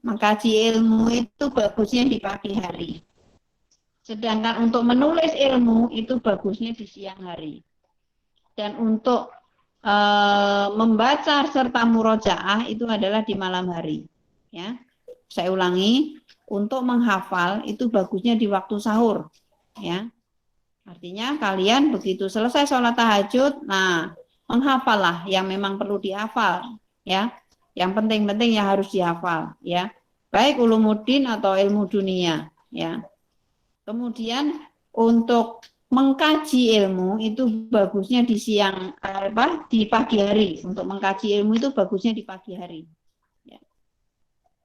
ilmu itu bagusnya di pagi hari. Sedangkan untuk menulis ilmu itu bagusnya di siang hari. Dan untuk membaca serta murojaah itu adalah di malam hari, ya. Saya ulangi, untuk menghafal itu bagusnya di waktu sahur, ya. Artinya kalian begitu selesai sholat tahajud, nah menghafallah yang memang perlu dihafal, ya. Yang penting-penting yang harus dihafal, ya. Baik ulumuddin atau ilmu dunia, ya. Kemudian untuk mengkaji ilmu itu bagusnya di di pagi hari. Untuk mengkaji ilmu itu bagusnya di pagi hari. Ya.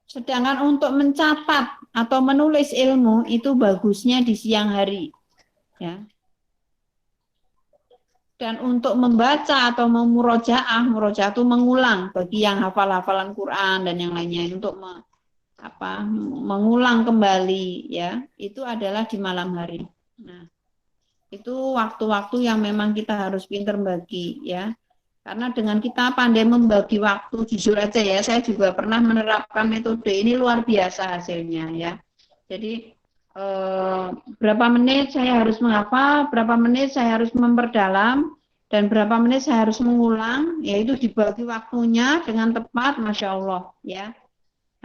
Sedangkan untuk mencatat atau menulis ilmu itu bagusnya di siang hari. Ya. Dan untuk membaca atau murojaah itu mengulang bagi yang hafal-hafalan Quran dan yang lainnya, untuk mengulang kembali, ya, itu adalah di malam hari. Nah, itu waktu-waktu yang memang kita harus pintar bagi, ya. Karena dengan kita pandai membagi waktu, jujur aja ya, saya juga pernah menerapkan metode ini, luar biasa hasilnya, ya. Jadi berapa menit saya harus menghafal, berapa menit saya harus memperdalam, dan berapa menit saya harus mengulang, yaitu dibagi waktunya dengan tepat, Masya Allah, ya.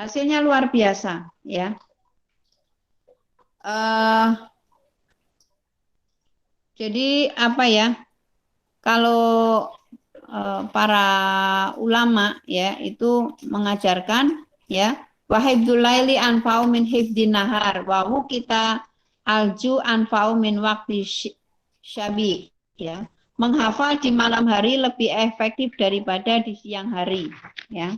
Hasilnya luar biasa, ya. Jadi apa ya? Kalau para ulama ya itu mengajarkan ya wahibdul laili anfa'u min hifdin nahar wa kita alju anfa'u min waqti syabi, ya. Menghafal di malam hari lebih efektif daripada di siang hari, ya.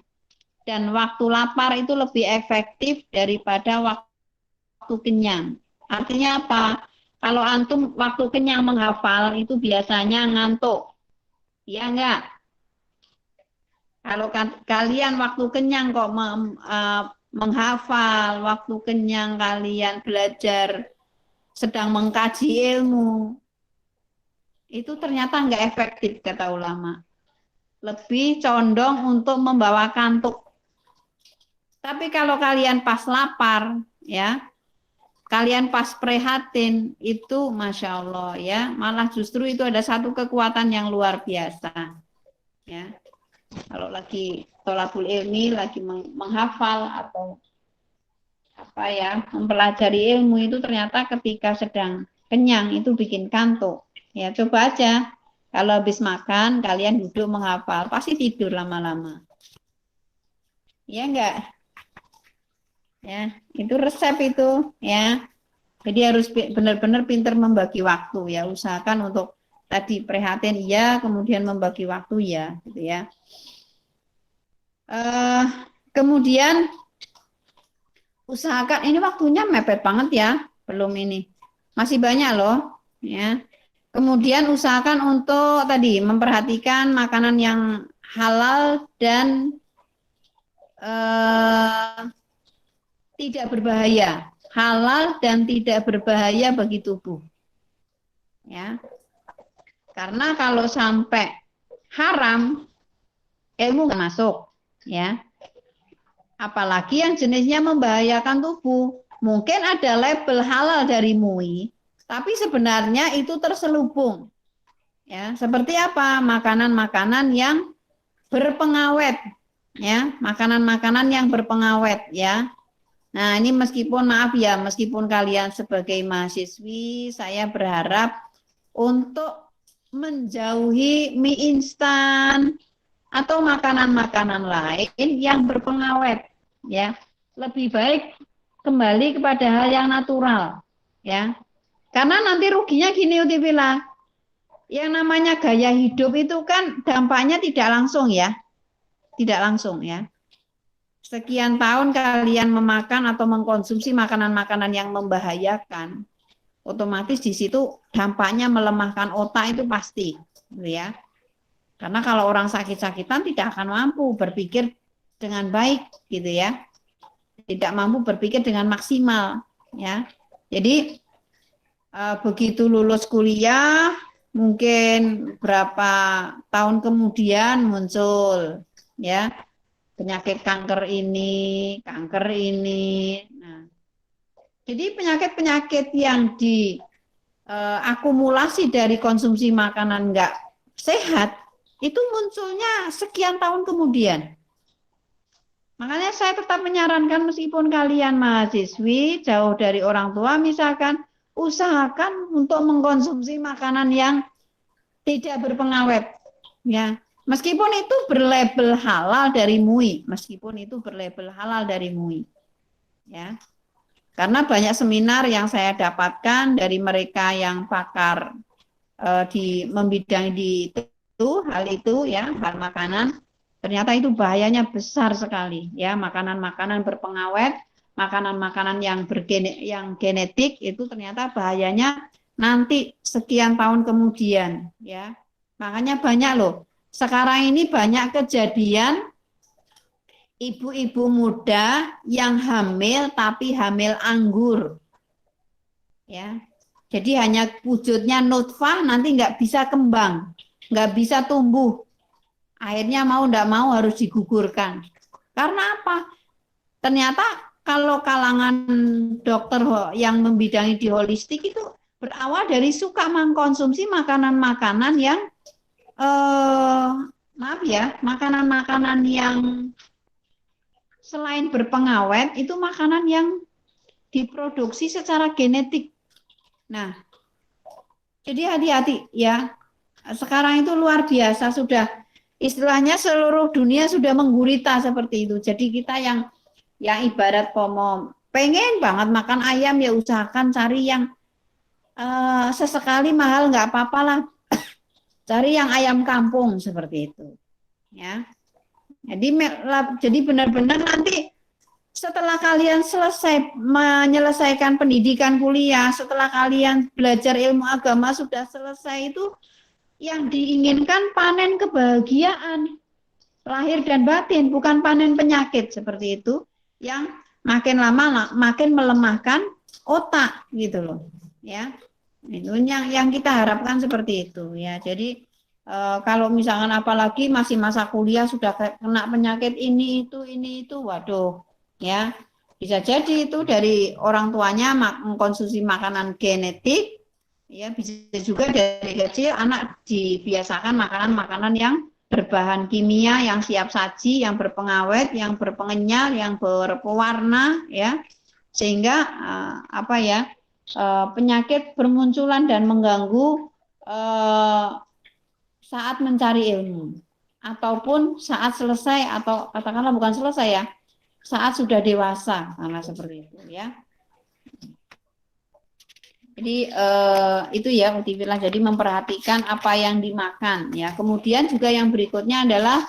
Dan waktu lapar itu lebih efektif daripada waktu kenyang. Artinya apa? Kalau antum waktu kenyang menghafal itu biasanya ngantuk. Ya enggak? Kalau kalian waktu kenyang kok menghafal, waktu kenyang kalian belajar sedang mengkaji ilmu, itu ternyata nggak efektif kata ulama. Lebih condong untuk membawa kantuk. Tapi kalau kalian pas lapar, ya, kalian pas prihatin, itu Masya Allah ya, malah justru itu ada satu kekuatan yang luar biasa. Ya, kalau lagi tholabul ilmi, lagi menghafal atau apa ya, mempelajari ilmu itu ternyata ketika sedang kenyang itu bikin kantuk. Ya, coba aja kalau habis makan kalian duduk menghafal, pasti tidur lama-lama. Ya enggak? Ya, itu resep itu ya. Jadi harus benar-benar pintar membagi waktu ya. Usahakan untuk tadi prihatin ya, kemudian membagi waktu ya, gitu ya. Kemudian usahakan, ini waktunya mepet banget ya, belum ini. Masih banyak loh ya. Kemudian usahakan untuk tadi memperhatikan makanan yang halal dan tidak berbahaya. Halal dan tidak berbahaya bagi tubuh. Ya. Karena kalau sampai haram, ilmu nggak masuk, ya. Apalagi yang jenisnya membahayakan tubuh. Mungkin ada label halal dari MUI, tapi sebenarnya itu terselubung. Ya, seperti apa? Makanan-makanan yang berpengawet, ya, makanan-makanan yang berpengawet, ya. Nah, ini meskipun maaf ya, meskipun kalian sebagai mahasiswi, saya berharap untuk menjauhi mie instan atau makanan-makanan lain yang berpengawet, ya. Lebih baik kembali kepada hal yang natural, ya. Karena nanti ruginya gini, Utifila, yang namanya gaya hidup itu kan dampaknya tidak langsung ya, tidak langsung ya. Sekian tahun kalian memakan atau mengkonsumsi makanan-makanan yang membahayakan, otomatis di situ dampaknya melemahkan otak itu pasti, gitu ya. Karena kalau orang sakit-sakitan tidak akan mampu berpikir dengan baik, gitu ya. Tidak mampu berpikir dengan maksimal, ya. Jadi begitu lulus kuliah, mungkin berapa tahun kemudian muncul, ya. Penyakit kanker ini. Nah, jadi penyakit-penyakit yang diakumulasi dari konsumsi makanan enggak sehat itu munculnya sekian tahun kemudian. Makanya saya tetap menyarankan meskipun kalian mahasiswi jauh dari orang tua, misalkan usahakan untuk mengkonsumsi makanan yang tidak berpengawet, ya. Meskipun itu berlabel halal dari MUI, ya. Karena banyak seminar yang saya dapatkan dari mereka yang pakar membidangi di hal itu, ya, hal makanan, ternyata itu bahayanya besar sekali, ya. Makanan-makanan berpengawet, makanan-makanan yang genetik itu ternyata bahayanya nanti sekian tahun kemudian, ya. Makanya banyak loh. Sekarang ini banyak kejadian ibu-ibu muda yang hamil tapi hamil anggur, ya. Jadi hanya wujudnya nutfah, nanti nggak bisa kembang, nggak bisa tumbuh. Akhirnya mau nggak mau harus digugurkan. Karena apa? Ternyata kalau kalangan dokter yang membidangi di holistik itu berawal dari suka mengkonsumsi makanan-makanan yang maaf ya, makanan-makanan yang selain berpengawet itu makanan yang diproduksi secara genetik. Nah, jadi hati-hati ya. Sekarang itu luar biasa, sudah istilahnya seluruh dunia sudah menggurita seperti itu. Jadi kita yang ibarat pengen banget makan ayam, ya usahakan cari yang sesekali mahal nggak apa-apa lah. Cari yang ayam kampung seperti itu, ya. Jadi benar-benar nanti setelah kalian selesai menyelesaikan pendidikan kuliah, setelah kalian belajar ilmu agama sudah selesai, itu yang diinginkan panen kebahagiaan lahir dan batin, bukan panen penyakit seperti itu, yang makin lama makin melemahkan otak, gitu loh, ya. Itu yang kita harapkan seperti itu ya. Jadi kalau misalkan apalagi masih masa kuliah sudah kena penyakit ini itu, waduh ya, bisa jadi itu dari orang tuanya mengkonsumsi makanan genetik ya, bisa juga dari kecil anak dibiasakan makanan-makanan yang berbahan kimia, yang siap saji, yang berpengawet, yang berpengenyal, yang berpewarna ya, sehingga penyakit bermunculan dan mengganggu saat mencari ilmu ataupun saat selesai, atau katakanlah bukan selesai ya, saat sudah dewasa, karena seperti itu ya. Jadi itu ya Utibillah, jadi memperhatikan apa yang dimakan ya. Kemudian juga yang berikutnya adalah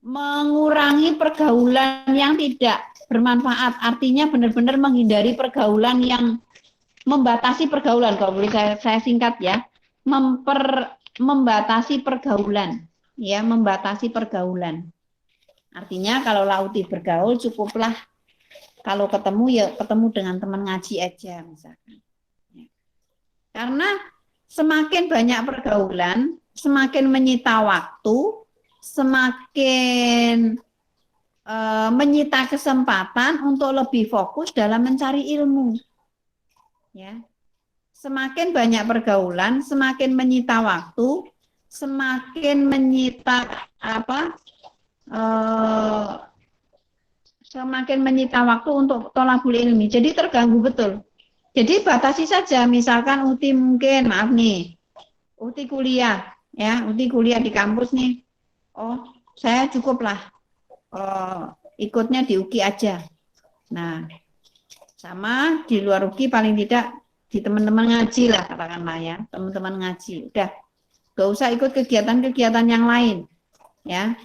mengurangi pergaulan yang tidak bermanfaat, artinya benar-benar menghindari pergaulan yang membatasi pergaulan, kalau boleh saya singkat ya, membatasi pergaulan ya, membatasi pergaulan. Artinya kalau Lauti bergaul cukuplah kalau ketemu ya ketemu dengan teman ngaji aja misalkan. Karena semakin banyak pergaulan, semakin menyita waktu, semakin menyita kesempatan untuk lebih fokus dalam mencari ilmu. Ya. Semakin banyak pergaulan, semakin menyita waktu, semakin menyita semakin menyita waktu untuk thalabul ilmi. Jadi terganggu betul. Jadi batasi saja, misalkan Uti mungkin, maaf nih, Uti kuliah, ya, Uti kuliah di kampus nih. Oh, saya cukuplah ikutnya di UKI aja. Nah, sama di luar UKI paling tidak di teman-teman ngaji lah, katakanlah ya, teman-teman ngaji. Udah, gak usah ikut kegiatan-kegiatan yang lain, ya.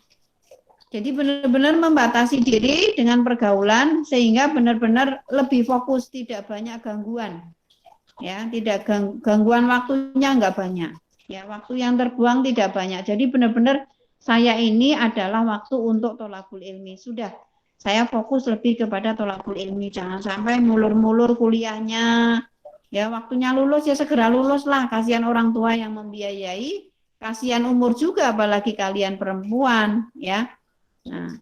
Jadi benar-benar membatasi diri dengan pergaulan sehingga benar-benar lebih fokus, tidak banyak gangguan, ya, tidak gangguan waktunya nggak banyak, ya, waktu yang terbuang tidak banyak. Jadi benar-benar saya ini adalah waktu untuk thalabul ilmi. Sudah, saya fokus lebih kepada thalabul ilmi. Jangan sampai mulur-mulur kuliahnya. Ya, waktunya lulus ya segera lulus lah. Kasihan orang tua yang membiayai, kasihan umur juga apalagi kalian perempuan, ya. Nah,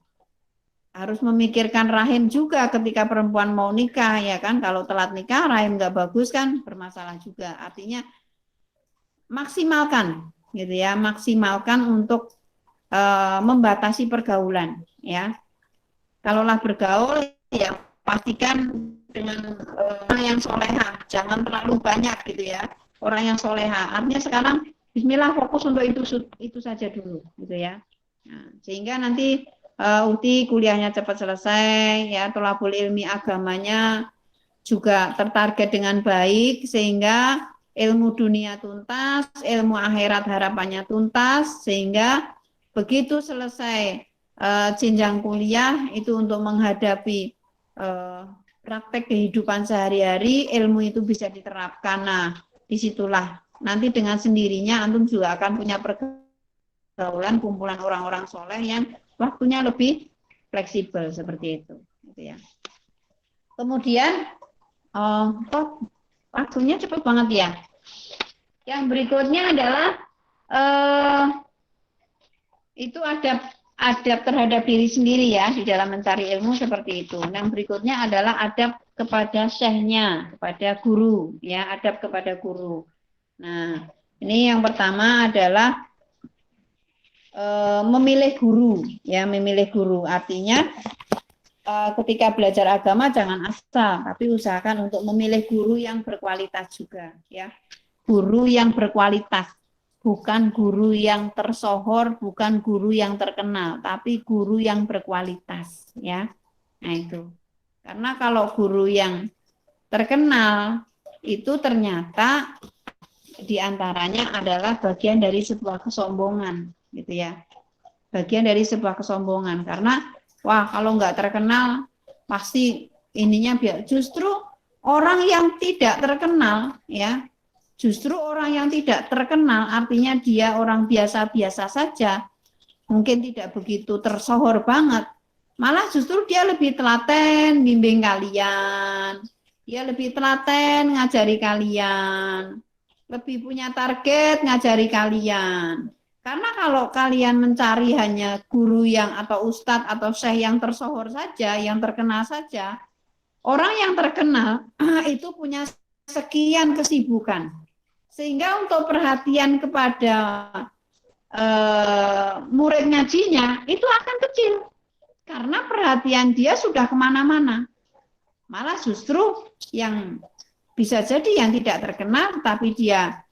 harus memikirkan rahim juga ketika perempuan mau nikah, ya kan. Kalau telat nikah, rahim nggak bagus kan, bermasalah juga. Artinya maksimalkan, gitu ya, maksimalkan untuk membatasi pergaulan, ya. Kalaulah bergaul, ya pastikan dengan orang yang soleha, jangan terlalu banyak, gitu ya, orang yang soleha. Artinya sekarang, Bismillah fokus untuk itu saja dulu, gitu ya. Nah, sehingga nanti Uti kuliahnya cepat selesai, ya, thalabul ilmi agamanya juga tertarget dengan baik, sehingga ilmu dunia tuntas, ilmu akhirat harapannya tuntas, sehingga begitu selesai jenjang kuliah itu untuk menghadapi praktek kehidupan sehari-hari, ilmu itu bisa diterapkan. Nah, disitulah nanti dengan sendirinya antum juga akan punya pergaulan kumpulan orang-orang soleh yang waktunya lebih fleksibel seperti itu, gitu ya. Kemudian, waktunya cepat banget ya. Yang berikutnya adalah itu adab terhadap diri sendiri ya di dalam mencari ilmu seperti itu. Yang berikutnya adalah adab kepada syekhnya, kepada guru, ya, adab kepada guru. Nah, ini yang pertama adalah memilih guru, ya, memilih guru. Artinya ketika belajar agama jangan asal, tapi usahakan untuk memilih guru yang berkualitas juga, ya, guru yang berkualitas. Bukan guru yang tersohor, bukan guru yang terkenal, tapi guru yang berkualitas, ya. Nah itu. Karena kalau guru yang terkenal itu ternyata diantaranya adalah bagian dari sebuah kesombongan, gitu ya. Bagian dari sebuah kesombongan. Karena wah, kalau nggak terkenal pasti ininya biar. Justru orang yang tidak terkenal, ya. Justru orang yang tidak terkenal, artinya dia orang biasa-biasa saja, mungkin tidak begitu tersohor banget, Malah justru dia lebih telaten bimbing kalian. Dia lebih telaten ngajari kalian. Lebih punya target ngajari kalian. Karena kalau kalian mencari hanya guru yang atau ustadz atau syekh yang tersohor saja, yang terkenal saja, orang yang terkenal itu punya sekian kesibukan. Sehingga untuk perhatian kepada murid ngajinya itu akan kecil. Karena perhatian dia sudah kemana-mana. Malah justru yang bisa jadi yang tidak terkenal tapi dia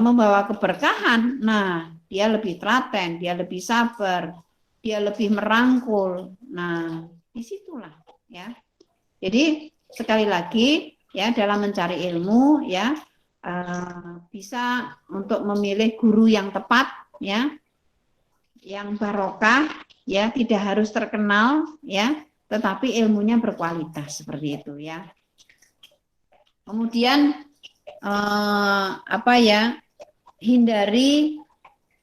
membawa keberkahan. Nah, dia lebih telaten, dia lebih sabar, dia lebih merangkul. Nah, disitulah ya. Jadi sekali lagi ya dalam mencari ilmu ya bisa untuk memilih guru yang tepat ya, yang barokah ya, tidak harus terkenal ya, tetapi ilmunya berkualitas seperti itu ya. Kemudian hindari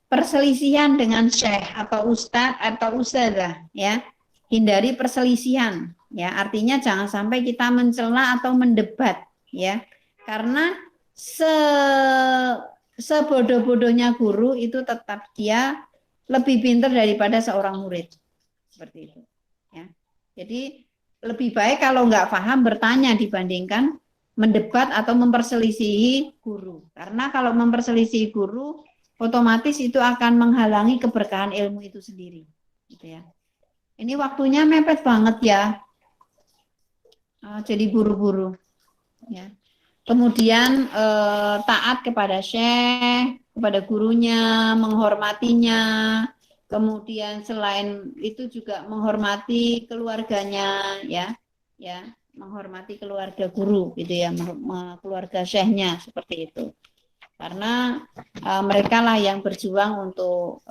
perselisihan dengan syekh atau ustadz atau ustadzah ya. Hindari perselisihan ya, artinya jangan sampai kita mencela atau mendebat ya. Karena sebodoh-bodohnya guru itu tetap dia lebih pintar daripada seorang murid. Seperti itu ya. Jadi lebih baik kalau nggak paham bertanya dibandingkan mendebat atau memperselisihi guru. Karena kalau memperselisihi guru otomatis itu akan menghalangi keberkahan ilmu itu sendiri gitu ya. Ini waktunya mepet banget ya. Jadi buru-buru ya. Kemudian taat kepada syekh, kepada gurunya, menghormatinya. Kemudian selain itu juga menghormati keluarganya ya, ya, menghormati keluarga guru gitu ya, keluarga syekhnya seperti itu. Karena mereka lah yang berjuang untuk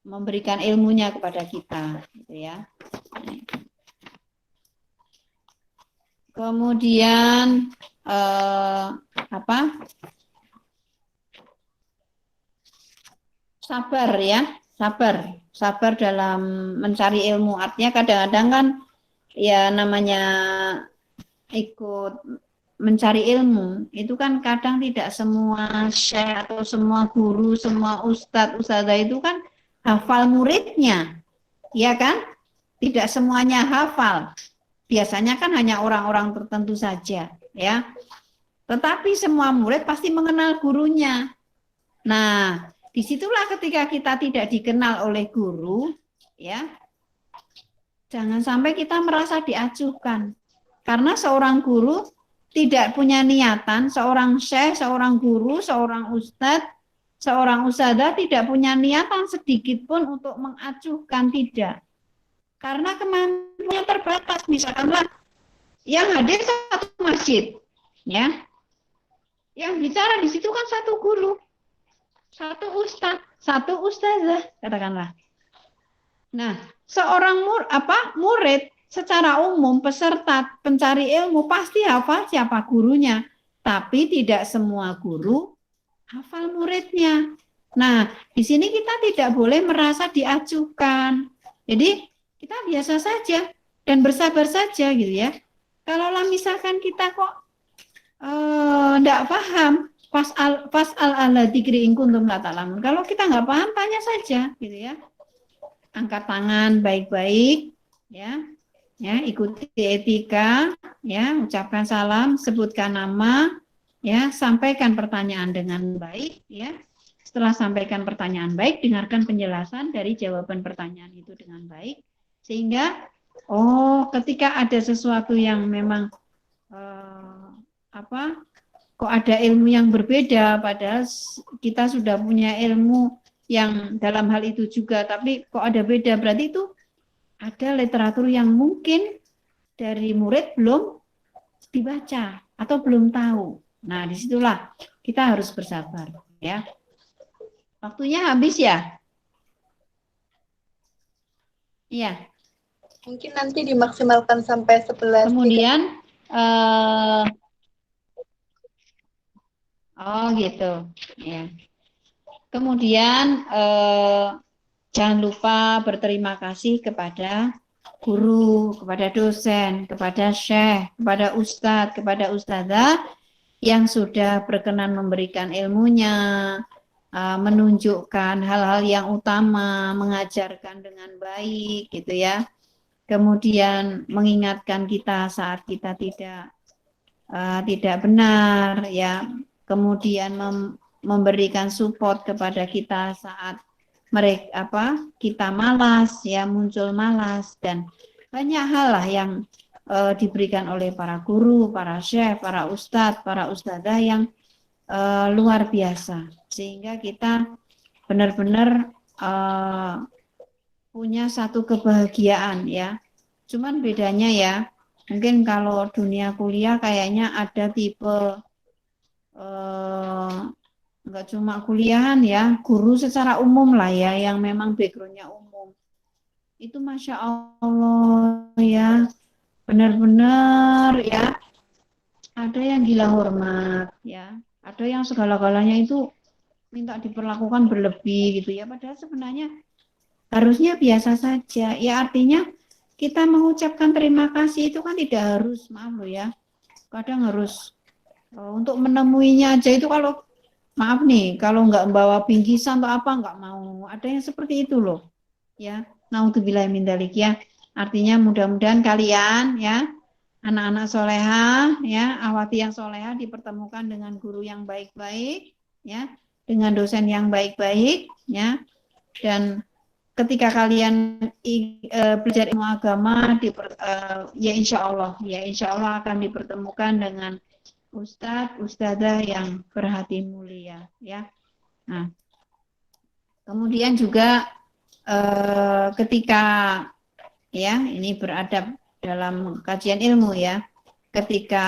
memberikan ilmunya kepada kita gitu ya. Kemudian sabar ya, sabar dalam mencari ilmu. Artinya kadang-kadang kan ya namanya ikut mencari ilmu itu kan kadang tidak semua syekh atau semua guru, semua ustadzah itu kan hafal muridnya, ya kan? Tidak semuanya hafal. Biasanya kan hanya orang-orang tertentu saja, ya. Tetapi semua murid pasti mengenal gurunya. Nah, disitulah ketika kita tidak dikenal oleh guru, ya, jangan sampai kita merasa diacuhkan. Karena seorang guru tidak punya niatan, seorang syekh, seorang guru, seorang ustadz, seorang ustadzah tidak punya niatan sedikit pun untuk mengacuhkan, tidak. Karena kemampuannya terbatas, misalkanlah yang hadir satu masjid, ya, yang bicara di situ kan satu guru, satu ustadz, satu ustazah, katakanlah. Nah, seorang murid secara umum peserta pencari ilmu pasti hafal siapa gurunya, tapi tidak semua guru hafal muridnya. Nah, di sini kita tidak boleh merasa diacuhkan. Jadi kita biasa saja dan bersabar saja gitu ya. Kalau misalkan kita kok enggak paham, fas'al ala dzikri in kuntum la ta'lamun. Kalau kita enggak paham tanya saja gitu ya. Angkat tangan baik-baik ya. Ya, ikuti etika ya, ucapkan salam, sebutkan nama ya, sampaikan pertanyaan dengan baik ya. Setelah sampaikan pertanyaan baik, dengarkan penjelasan dari jawaban pertanyaan itu dengan baik. Sehingga, ketika ada sesuatu yang memang kok ada ilmu yang berbeda, padahal kita sudah punya ilmu yang dalam hal itu juga, tapi kok ada beda, berarti itu ada literatur yang mungkin dari murid belum dibaca atau belum tahu. Nah, disitulah kita harus bersabar, ya. Waktunya habis ya? Iya. Mungkin nanti dimaksimalkan sampai 11. Kemudian gitu ya. Kemudian Jangan lupa berterima kasih kepada guru, kepada dosen, kepada syekh, kepada ustadz, kepada ustadzah yang sudah berkenan memberikan ilmunya, menunjukkan hal-hal yang utama, mengajarkan dengan baik gitu ya. Kemudian mengingatkan kita saat kita tidak benar ya. Kemudian memberikan support kepada kita saat kita malas ya, muncul malas, dan banyak hal lah yang diberikan oleh para guru, para syekh, para ustadz, para ustadzah yang luar biasa, sehingga kita benar-benar punya satu kebahagiaan ya. Cuman bedanya ya, mungkin kalau dunia kuliah kayaknya ada tipe enggak cuma kuliahan ya, guru secara umum lah ya, yang memang backgroundnya umum. Itu Masya Allah ya, benar-benar ya, ada yang gila hormat ya, ada yang segala-galanya itu minta diperlakukan berlebih gitu ya, padahal sebenarnya harusnya biasa saja ya. Artinya kita mengucapkan terima kasih itu kan tidak harus, maaf loh ya, kadang harus untuk menemuinya aja itu, kalau maaf nih, kalau nggak membawa bingkisan atau apa nggak mau, ada yang seperti itu loh ya. Naudzubillah min dzalik ya. Artinya mudah-mudahan kalian ya, anak-anak solehah ya, akhwati yang solehah, dipertemukan dengan guru yang baik-baik ya, dengan dosen yang baik-baik ya, dan ketika kalian belajar ilmu agama ya insya Allah akan dipertemukan dengan ustadz, ustadzah yang berhati mulia ya. Nah, kemudian juga ketika ya ini beradab dalam kajian ilmu ya, ketika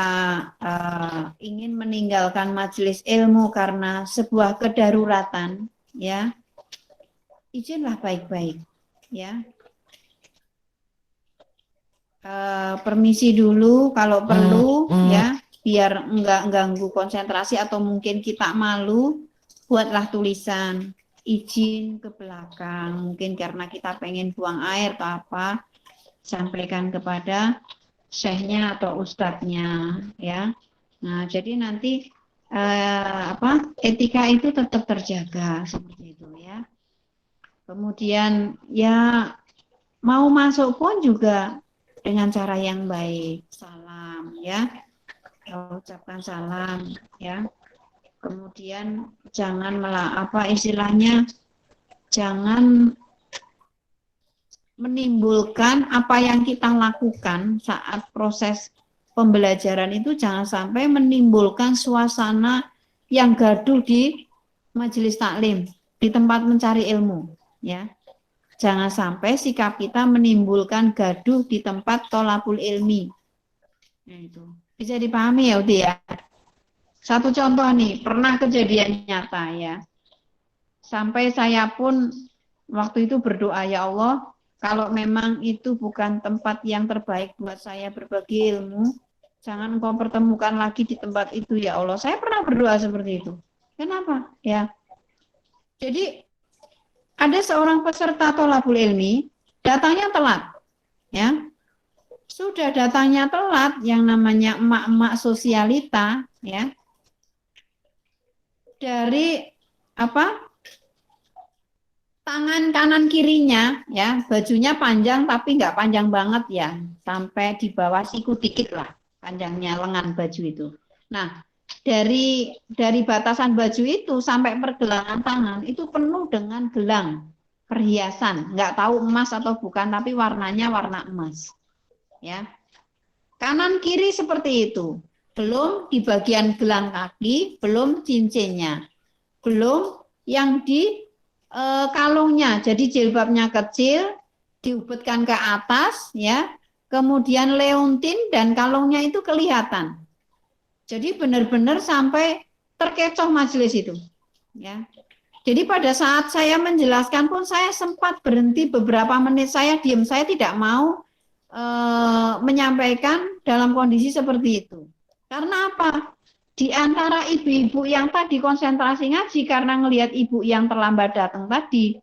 ingin meninggalkan majelis ilmu karena sebuah kedaruratan ya, izinlah baik-baik ya. Permisi dulu kalau perlu ya, biar enggak ganggu konsentrasi atau mungkin kita malu, buatlah tulisan izin ke belakang, mungkin karena kita pengen buang air atau apa, sampaikan kepada syekhnya atau ustadznya ya. Nah, jadi nanti etika itu tetap terjaga seperti itu ya. Kemudian ya mau masuk pun juga dengan cara yang baik, salam ya, ucapkan salam ya. Kemudian jangan jangan menimbulkan apa yang kita lakukan saat proses pembelajaran itu, jangan sampai menimbulkan suasana yang gaduh di majelis taklim, di tempat mencari ilmu ya. Jangan sampai sikap kita menimbulkan gaduh di tempat tholabul ilmi. Nah, itu bisa dipahami ya Udi ya. Satu contoh nih, pernah kejadian nyata ya. Sampai saya pun waktu itu berdoa, ya Allah, kalau memang itu bukan tempat yang terbaik buat saya berbagi ilmu, jangan Engkau pertemukan lagi di tempat itu ya Allah. Saya pernah berdoa seperti itu. Kenapa? Ya. Jadi ada seorang peserta tholabul ilmi datangnya telat. Ya. Sudah datangnya telat, yang namanya emak-emak sosialita ya. Dari tangan kanan kirinya ya, bajunya panjang tapi nggak panjang banget ya, sampai di bawah siku dikit lah panjangnya lengan baju itu. Nah, dari batasan baju itu sampai pergelangan tangan itu penuh dengan gelang perhiasan, nggak tahu emas atau bukan, tapi warnanya warna emas ya. Kanan kiri seperti itu. Belum di bagian gelang kaki, belum cincinnya, belum yang di kalungnya. Jadi jilbabnya kecil, diubetkan ke atas, ya. Kemudian leontin dan kalungnya itu kelihatan. Jadi benar-benar sampai terkecoh majelis itu, ya. Jadi pada saat saya menjelaskan pun saya sempat berhenti beberapa menit, saya diam, saya tidak mau menyampaikan dalam kondisi seperti itu. Karena apa? Di antara ibu-ibu yang tadi konsentrasi ngaji karena ngelihat ibu yang terlambat datang tadi,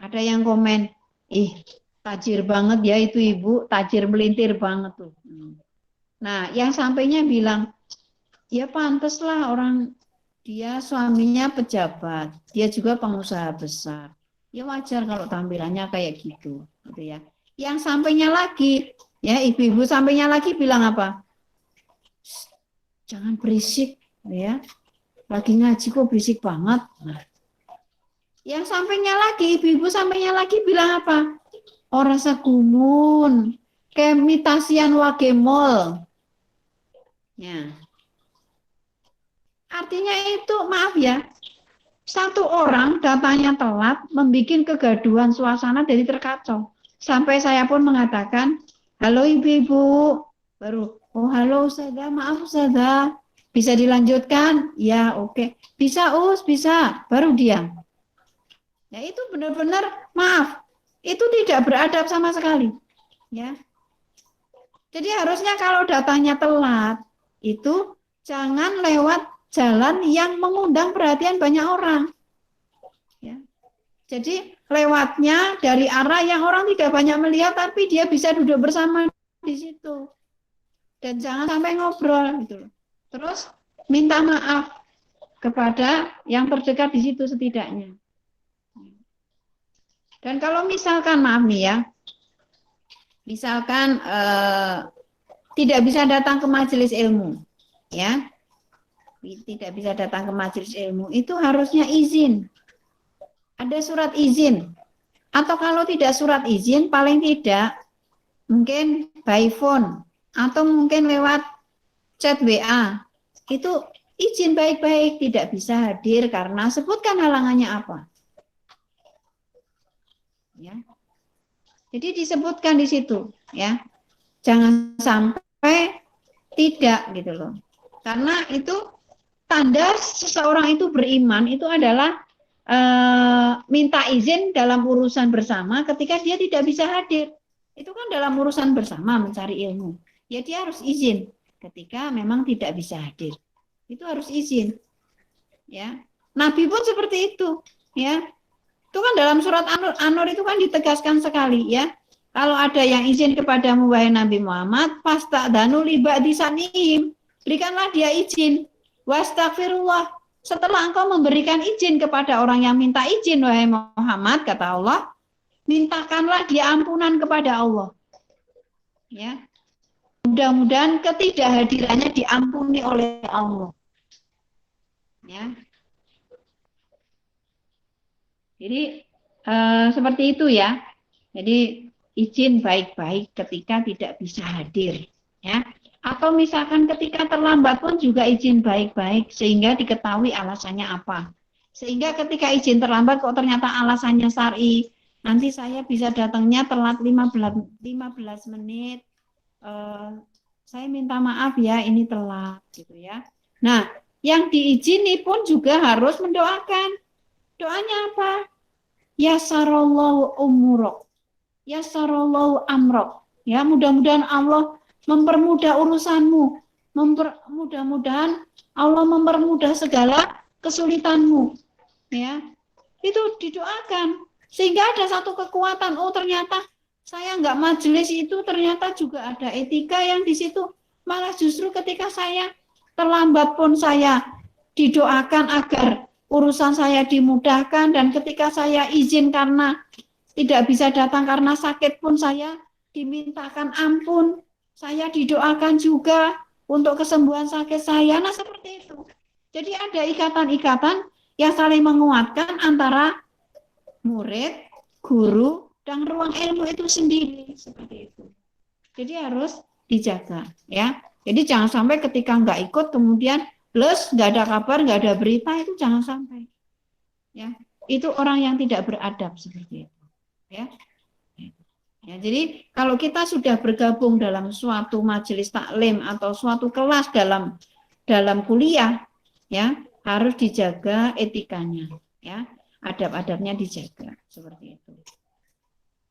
Ada yang komen, ih tajir banget ya itu ibu, tajir melintir banget tuh. Nah, yang sampainya bilang, ya pantas lah orang dia suaminya pejabat, dia juga pengusaha besar. Ya wajar kalau tampilannya kayak gitu ya. Yang sampainya lagi, ya ibu-ibu sampainya lagi bilang apa? Jangan berisik, ya. Lagi ngaji kok berisik banget. Nah, yang sampainya lagi, ibu-ibu sampainya lagi bilang apa? Orang segumun, kemitasian wagemol. Ya. Artinya itu, maaf ya, satu orang datanya telat, membuat kegaduhan suasana jadi terkacau. Sampai saya pun mengatakan, halo ibu-ibu, baru, oh halo Ustazah, maaf Ustazah, bisa dilanjutkan? Ya oke, bisa bisa, baru diam. Ya itu benar-benar maaf, itu tidak beradab sama sekali. Ya, jadi harusnya kalau datanya telat, itu jangan lewat jalan yang mengundang perhatian banyak orang. Ya. Jadi lewatnya dari arah yang orang tidak banyak melihat, tapi dia bisa duduk bersama di situ. Dan jangan sampai ngobrol gitu. Terus minta maaf kepada yang terdekat di situ setidaknya. Dan kalau misalkan maaf nih ya, misalkan tidak bisa datang ke majelis ilmu, ya, tidak bisa datang ke majelis ilmu, itu harusnya izin. Ada surat izin. Atau kalau tidak surat izin, paling tidak mungkin by phone atau mungkin lewat chat WA. Itu izin baik-baik, tidak bisa hadir karena sebutkan halangannya apa. Ya. Jadi disebutkan di situ, ya. Jangan sampai tidak gitu loh. Karena itu tanda seseorang itu beriman itu adalah minta izin dalam urusan bersama ketika dia tidak bisa hadir. Itu kan dalam urusan bersama mencari ilmu. Ya dia harus izin ketika memang tidak bisa hadir. Itu harus izin. Ya. Nabi pun seperti itu, ya. Itu kan dalam surat An-Nur itu kan ditegaskan sekali, ya. Kalau ada yang izin kepadamu wahai Nabi Muhammad, fasta'danu li ba'di sanihim. Berikanlah dia izin. Wastaghfirullah. Setelah engkau memberikan izin kepada orang yang minta izin wahai Muhammad, kata Allah, mintakanlah dia ampunan kepada Allah. Ya. Mudah-mudahan ketidakhadirannya diampuni oleh Allah. Ya. Jadi seperti itu ya. Jadi izin baik-baik ketika tidak bisa hadir, ya. Atau misalkan ketika terlambat pun juga izin baik-baik sehingga diketahui alasannya apa. Sehingga ketika izin terlambat kok ternyata alasannya syar'i, nanti saya bisa datangnya telat 15 menit. Saya minta maaf ya ini telat gitu ya. Nah, yang diizini pun juga harus mendoakan. Doanya apa? Yasarallahu umurok, yasarallahu amrok. Ya, mudah-mudahan Allah mempermudah urusanmu. Mudah-mudahan Allah mempermudah segala kesulitanmu. Ya, itu didoakan. Sehingga ada satu kekuatan. Oh, ternyata saya nggak majelis itu ternyata juga ada etika yang di situ. Malah justru ketika saya terlambat pun saya didoakan agar urusan saya dimudahkan, dan ketika saya izin karena tidak bisa datang karena sakit pun saya dimintakan ampun, saya didoakan juga untuk kesembuhan sakit saya. Nah seperti itu. Jadi ada ikatan-ikatan yang saling menguatkan antara murid, guru, dan ruang ilmu itu sendiri. Seperti itu. Jadi harus dijaga, ya. Jadi jangan sampai ketika nggak ikut kemudian plus nggak ada kabar, nggak ada berita, itu jangan sampai. Ya, itu orang yang tidak beradab seperti itu. Ya. Ya, jadi kalau kita sudah bergabung dalam suatu majelis taklim atau suatu kelas dalam kuliah, ya harus dijaga etikanya, ya adab-adabnya dijaga seperti itu.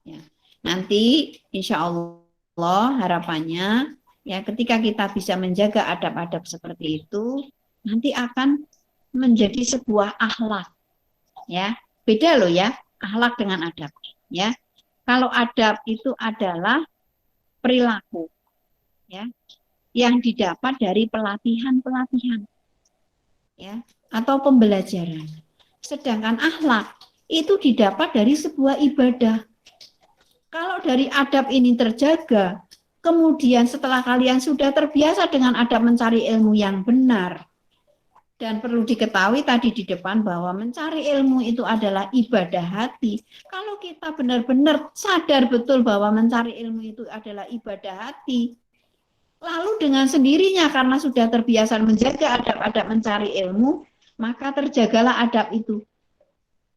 Ya, nanti insya Allah harapannya ya ketika kita bisa menjaga adab-adab seperti itu, nanti akan menjadi sebuah akhlak. Ya, beda loh ya. akhlak dengan adab, ya. Kalau adab itu adalah perilaku, ya, yang didapat dari pelatihan-pelatihan, ya, atau pembelajaran. Sedangkan akhlak itu didapat dari sebuah ibadah. Kalau dari adab ini terjaga, kemudian setelah kalian sudah terbiasa dengan adab mencari ilmu yang benar, dan perlu diketahui tadi di depan bahwa mencari ilmu itu adalah ibadah hati. Kalau kita benar-benar sadar betul bahwa mencari ilmu itu adalah ibadah hati, lalu dengan sendirinya karena sudah terbiasa menjaga adab-adab mencari ilmu, maka terjagalah adab itu.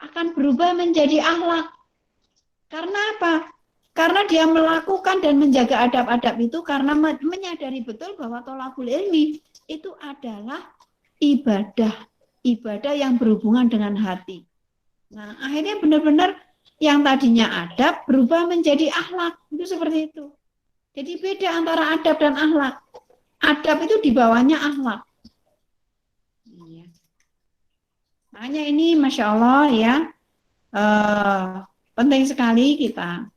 Akan berubah menjadi akhlak. Karena apa? Karena dia melakukan dan menjaga adab-adab itu karena menyadari betul bahwa thalabul ilmi itu adalah ibadah yang berhubungan dengan hati. Nah, akhirnya benar-benar yang tadinya adab berubah menjadi akhlak. Itu seperti itu. Jadi beda antara adab dan akhlak. Adab itu di bawahnya akhlak. Iya. Makanya ini Masya Allah ya, penting sekali kita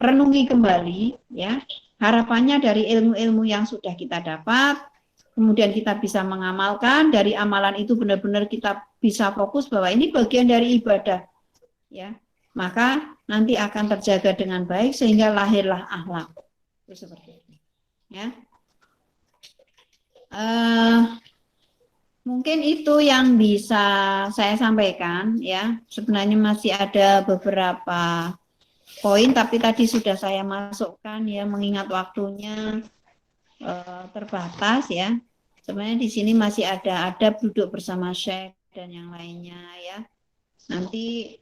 renungi kembali ya. Harapannya dari ilmu-ilmu yang sudah kita dapat, kemudian kita bisa mengamalkan, dari amalan itu benar-benar kita bisa fokus bahwa ini bagian dari ibadah, ya. Maka nanti akan terjaga dengan baik sehingga lahirlah akhlak. Itu seperti itu, ya. Mungkin itu yang bisa saya sampaikan, ya. Sebenarnya masih ada beberapa poin, tapi tadi sudah saya masukkan, ya, mengingat waktunya terbatas, ya. Sebenarnya di sini masih ada adab duduk bersama syekh dan yang lainnya, ya. Nanti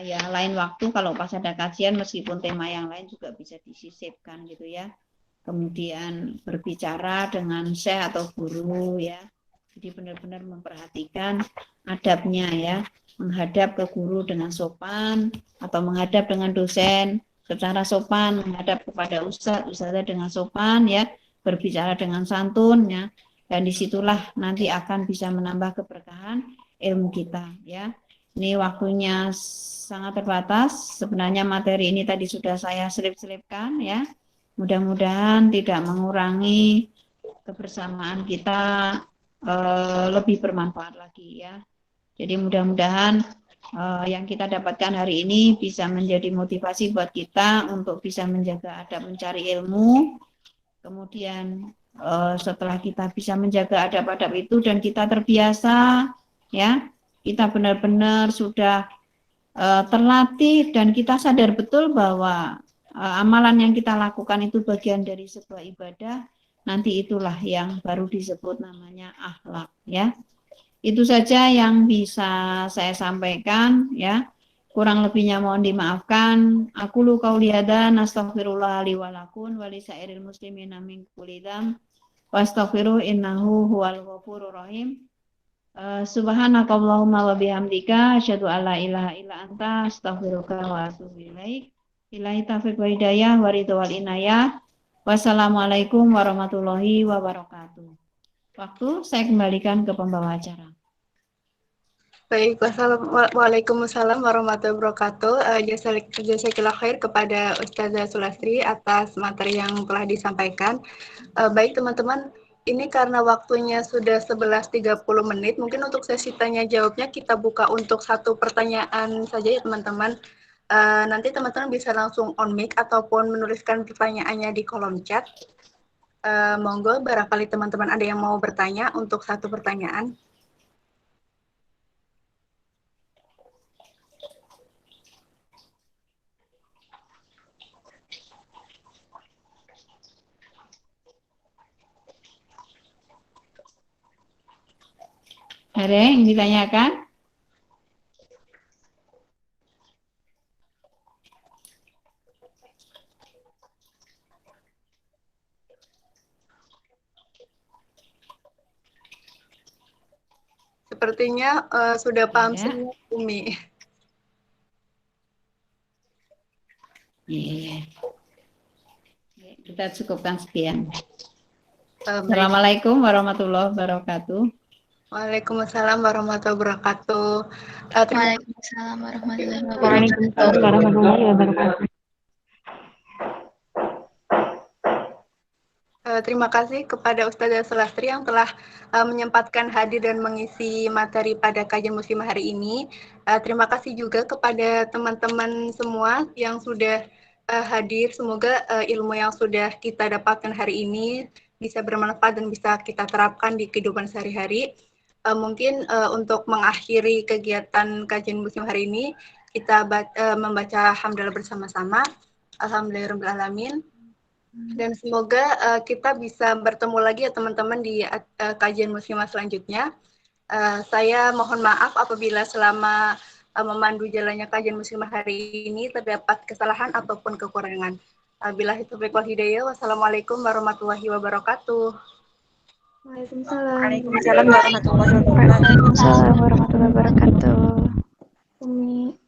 lain waktu kalau pas ada kajian meskipun tema yang lain juga bisa disisipkan gitu ya. Kemudian berbicara dengan syekh atau guru, ya. Jadi benar-benar memperhatikan adabnya, ya. Menghadap ke guru dengan sopan atau menghadap dengan dosen secara sopan, menghadap kepada ustadznya dengan sopan, ya. Berbicara dengan santun, ya, dan disitulah nanti akan bisa menambah keberkahan ilmu kita, ya. Ini waktunya sangat terbatas. Sebenarnya materi ini tadi sudah saya selip-selipkan, ya. Mudah-mudahan tidak mengurangi kebersamaan kita, lebih bermanfaat lagi, ya. Jadi mudah-mudahan yang kita dapatkan hari ini bisa menjadi motivasi buat kita untuk bisa menjaga adab mencari ilmu. Kemudian setelah kita bisa menjaga adab-adab itu dan kita terbiasa, ya, kita benar-benar sudah terlatih dan kita sadar betul bahwa amalan yang kita lakukan itu bagian dari sebuah ibadah, nanti itulah yang baru disebut namanya akhlak, ya. Itu saja yang bisa saya sampaikan, ya. Kurang lebihnya mohon dimaafkan. Aku lu qauli hadza nastaghfirullah li wa lakum wa li sairil muslimina min kulli dzamb wastaghfiruh innahu huwal ghafurur rahim. Subhanakallahumma wa bihamdika asyhadu alla ilaha illa anta astaghfiruka wa atubu ilaik. Billahi taufiq wa hidayah wa ridha wal inayah. Wassalamualaikum warahmatullahi wabarakatuh. Waktu saya kembalikan ke pembawa acara. Baik, Waalaikumsalam warahmatullahi wabarakatuh. Jazakallah khair kepada Ustazah Sulastri atas materi yang telah disampaikan. Baik teman-teman, ini karena waktunya sudah 11.30 menit, mungkin untuk sesi tanya jawabnya kita buka untuk satu pertanyaan saja ya teman-teman. Nanti teman-teman bisa langsung on mic ataupun menuliskan pertanyaannya di kolom chat. Monggo, barangkali teman-teman ada yang mau bertanya untuk satu pertanyaan. Ada yang ditanyakan? Sepertinya sudah paham semua, Umi. Iya. Kita cukupkan sekian. Assalamualaikum warahmatullahi wabarakatuh. Waalaikumsalam warahmatullahi wabarakatuh. Waalaikumsalam warahmatullahi wabarakatuh. Waalaikumsalam warahmatullahi wabarakatuh. Terima kasih kepada Ustazah Sulastri yang telah menyempatkan hadir dan mengisi materi pada kajian muslimah hari ini. Terima kasih juga kepada teman-teman semua yang sudah hadir. Semoga ilmu yang sudah kita dapatkan hari ini bisa bermanfaat dan bisa kita terapkan di kehidupan sehari-hari. Mungkin untuk mengakhiri kegiatan kajian muslim hari ini, kita membaca hamdalah bersama-sama. Alhamdulillahirrahmanirrahim. Dan semoga kita bisa bertemu lagi ya teman-teman di kajian muslimah selanjutnya. Saya mohon maaf apabila selama memandu jalannya kajian muslimah hari ini terdapat kesalahan ataupun kekurangan. Billahi taufiq wal hidayah. Wassalamualaikum warahmatullahi wabarakatuh. Waalaikumsalam. Waalaikumsalam warahmatullahi wabarakatuh. Waalaikumsalam warahmatullahi wabarakatuh. Umi.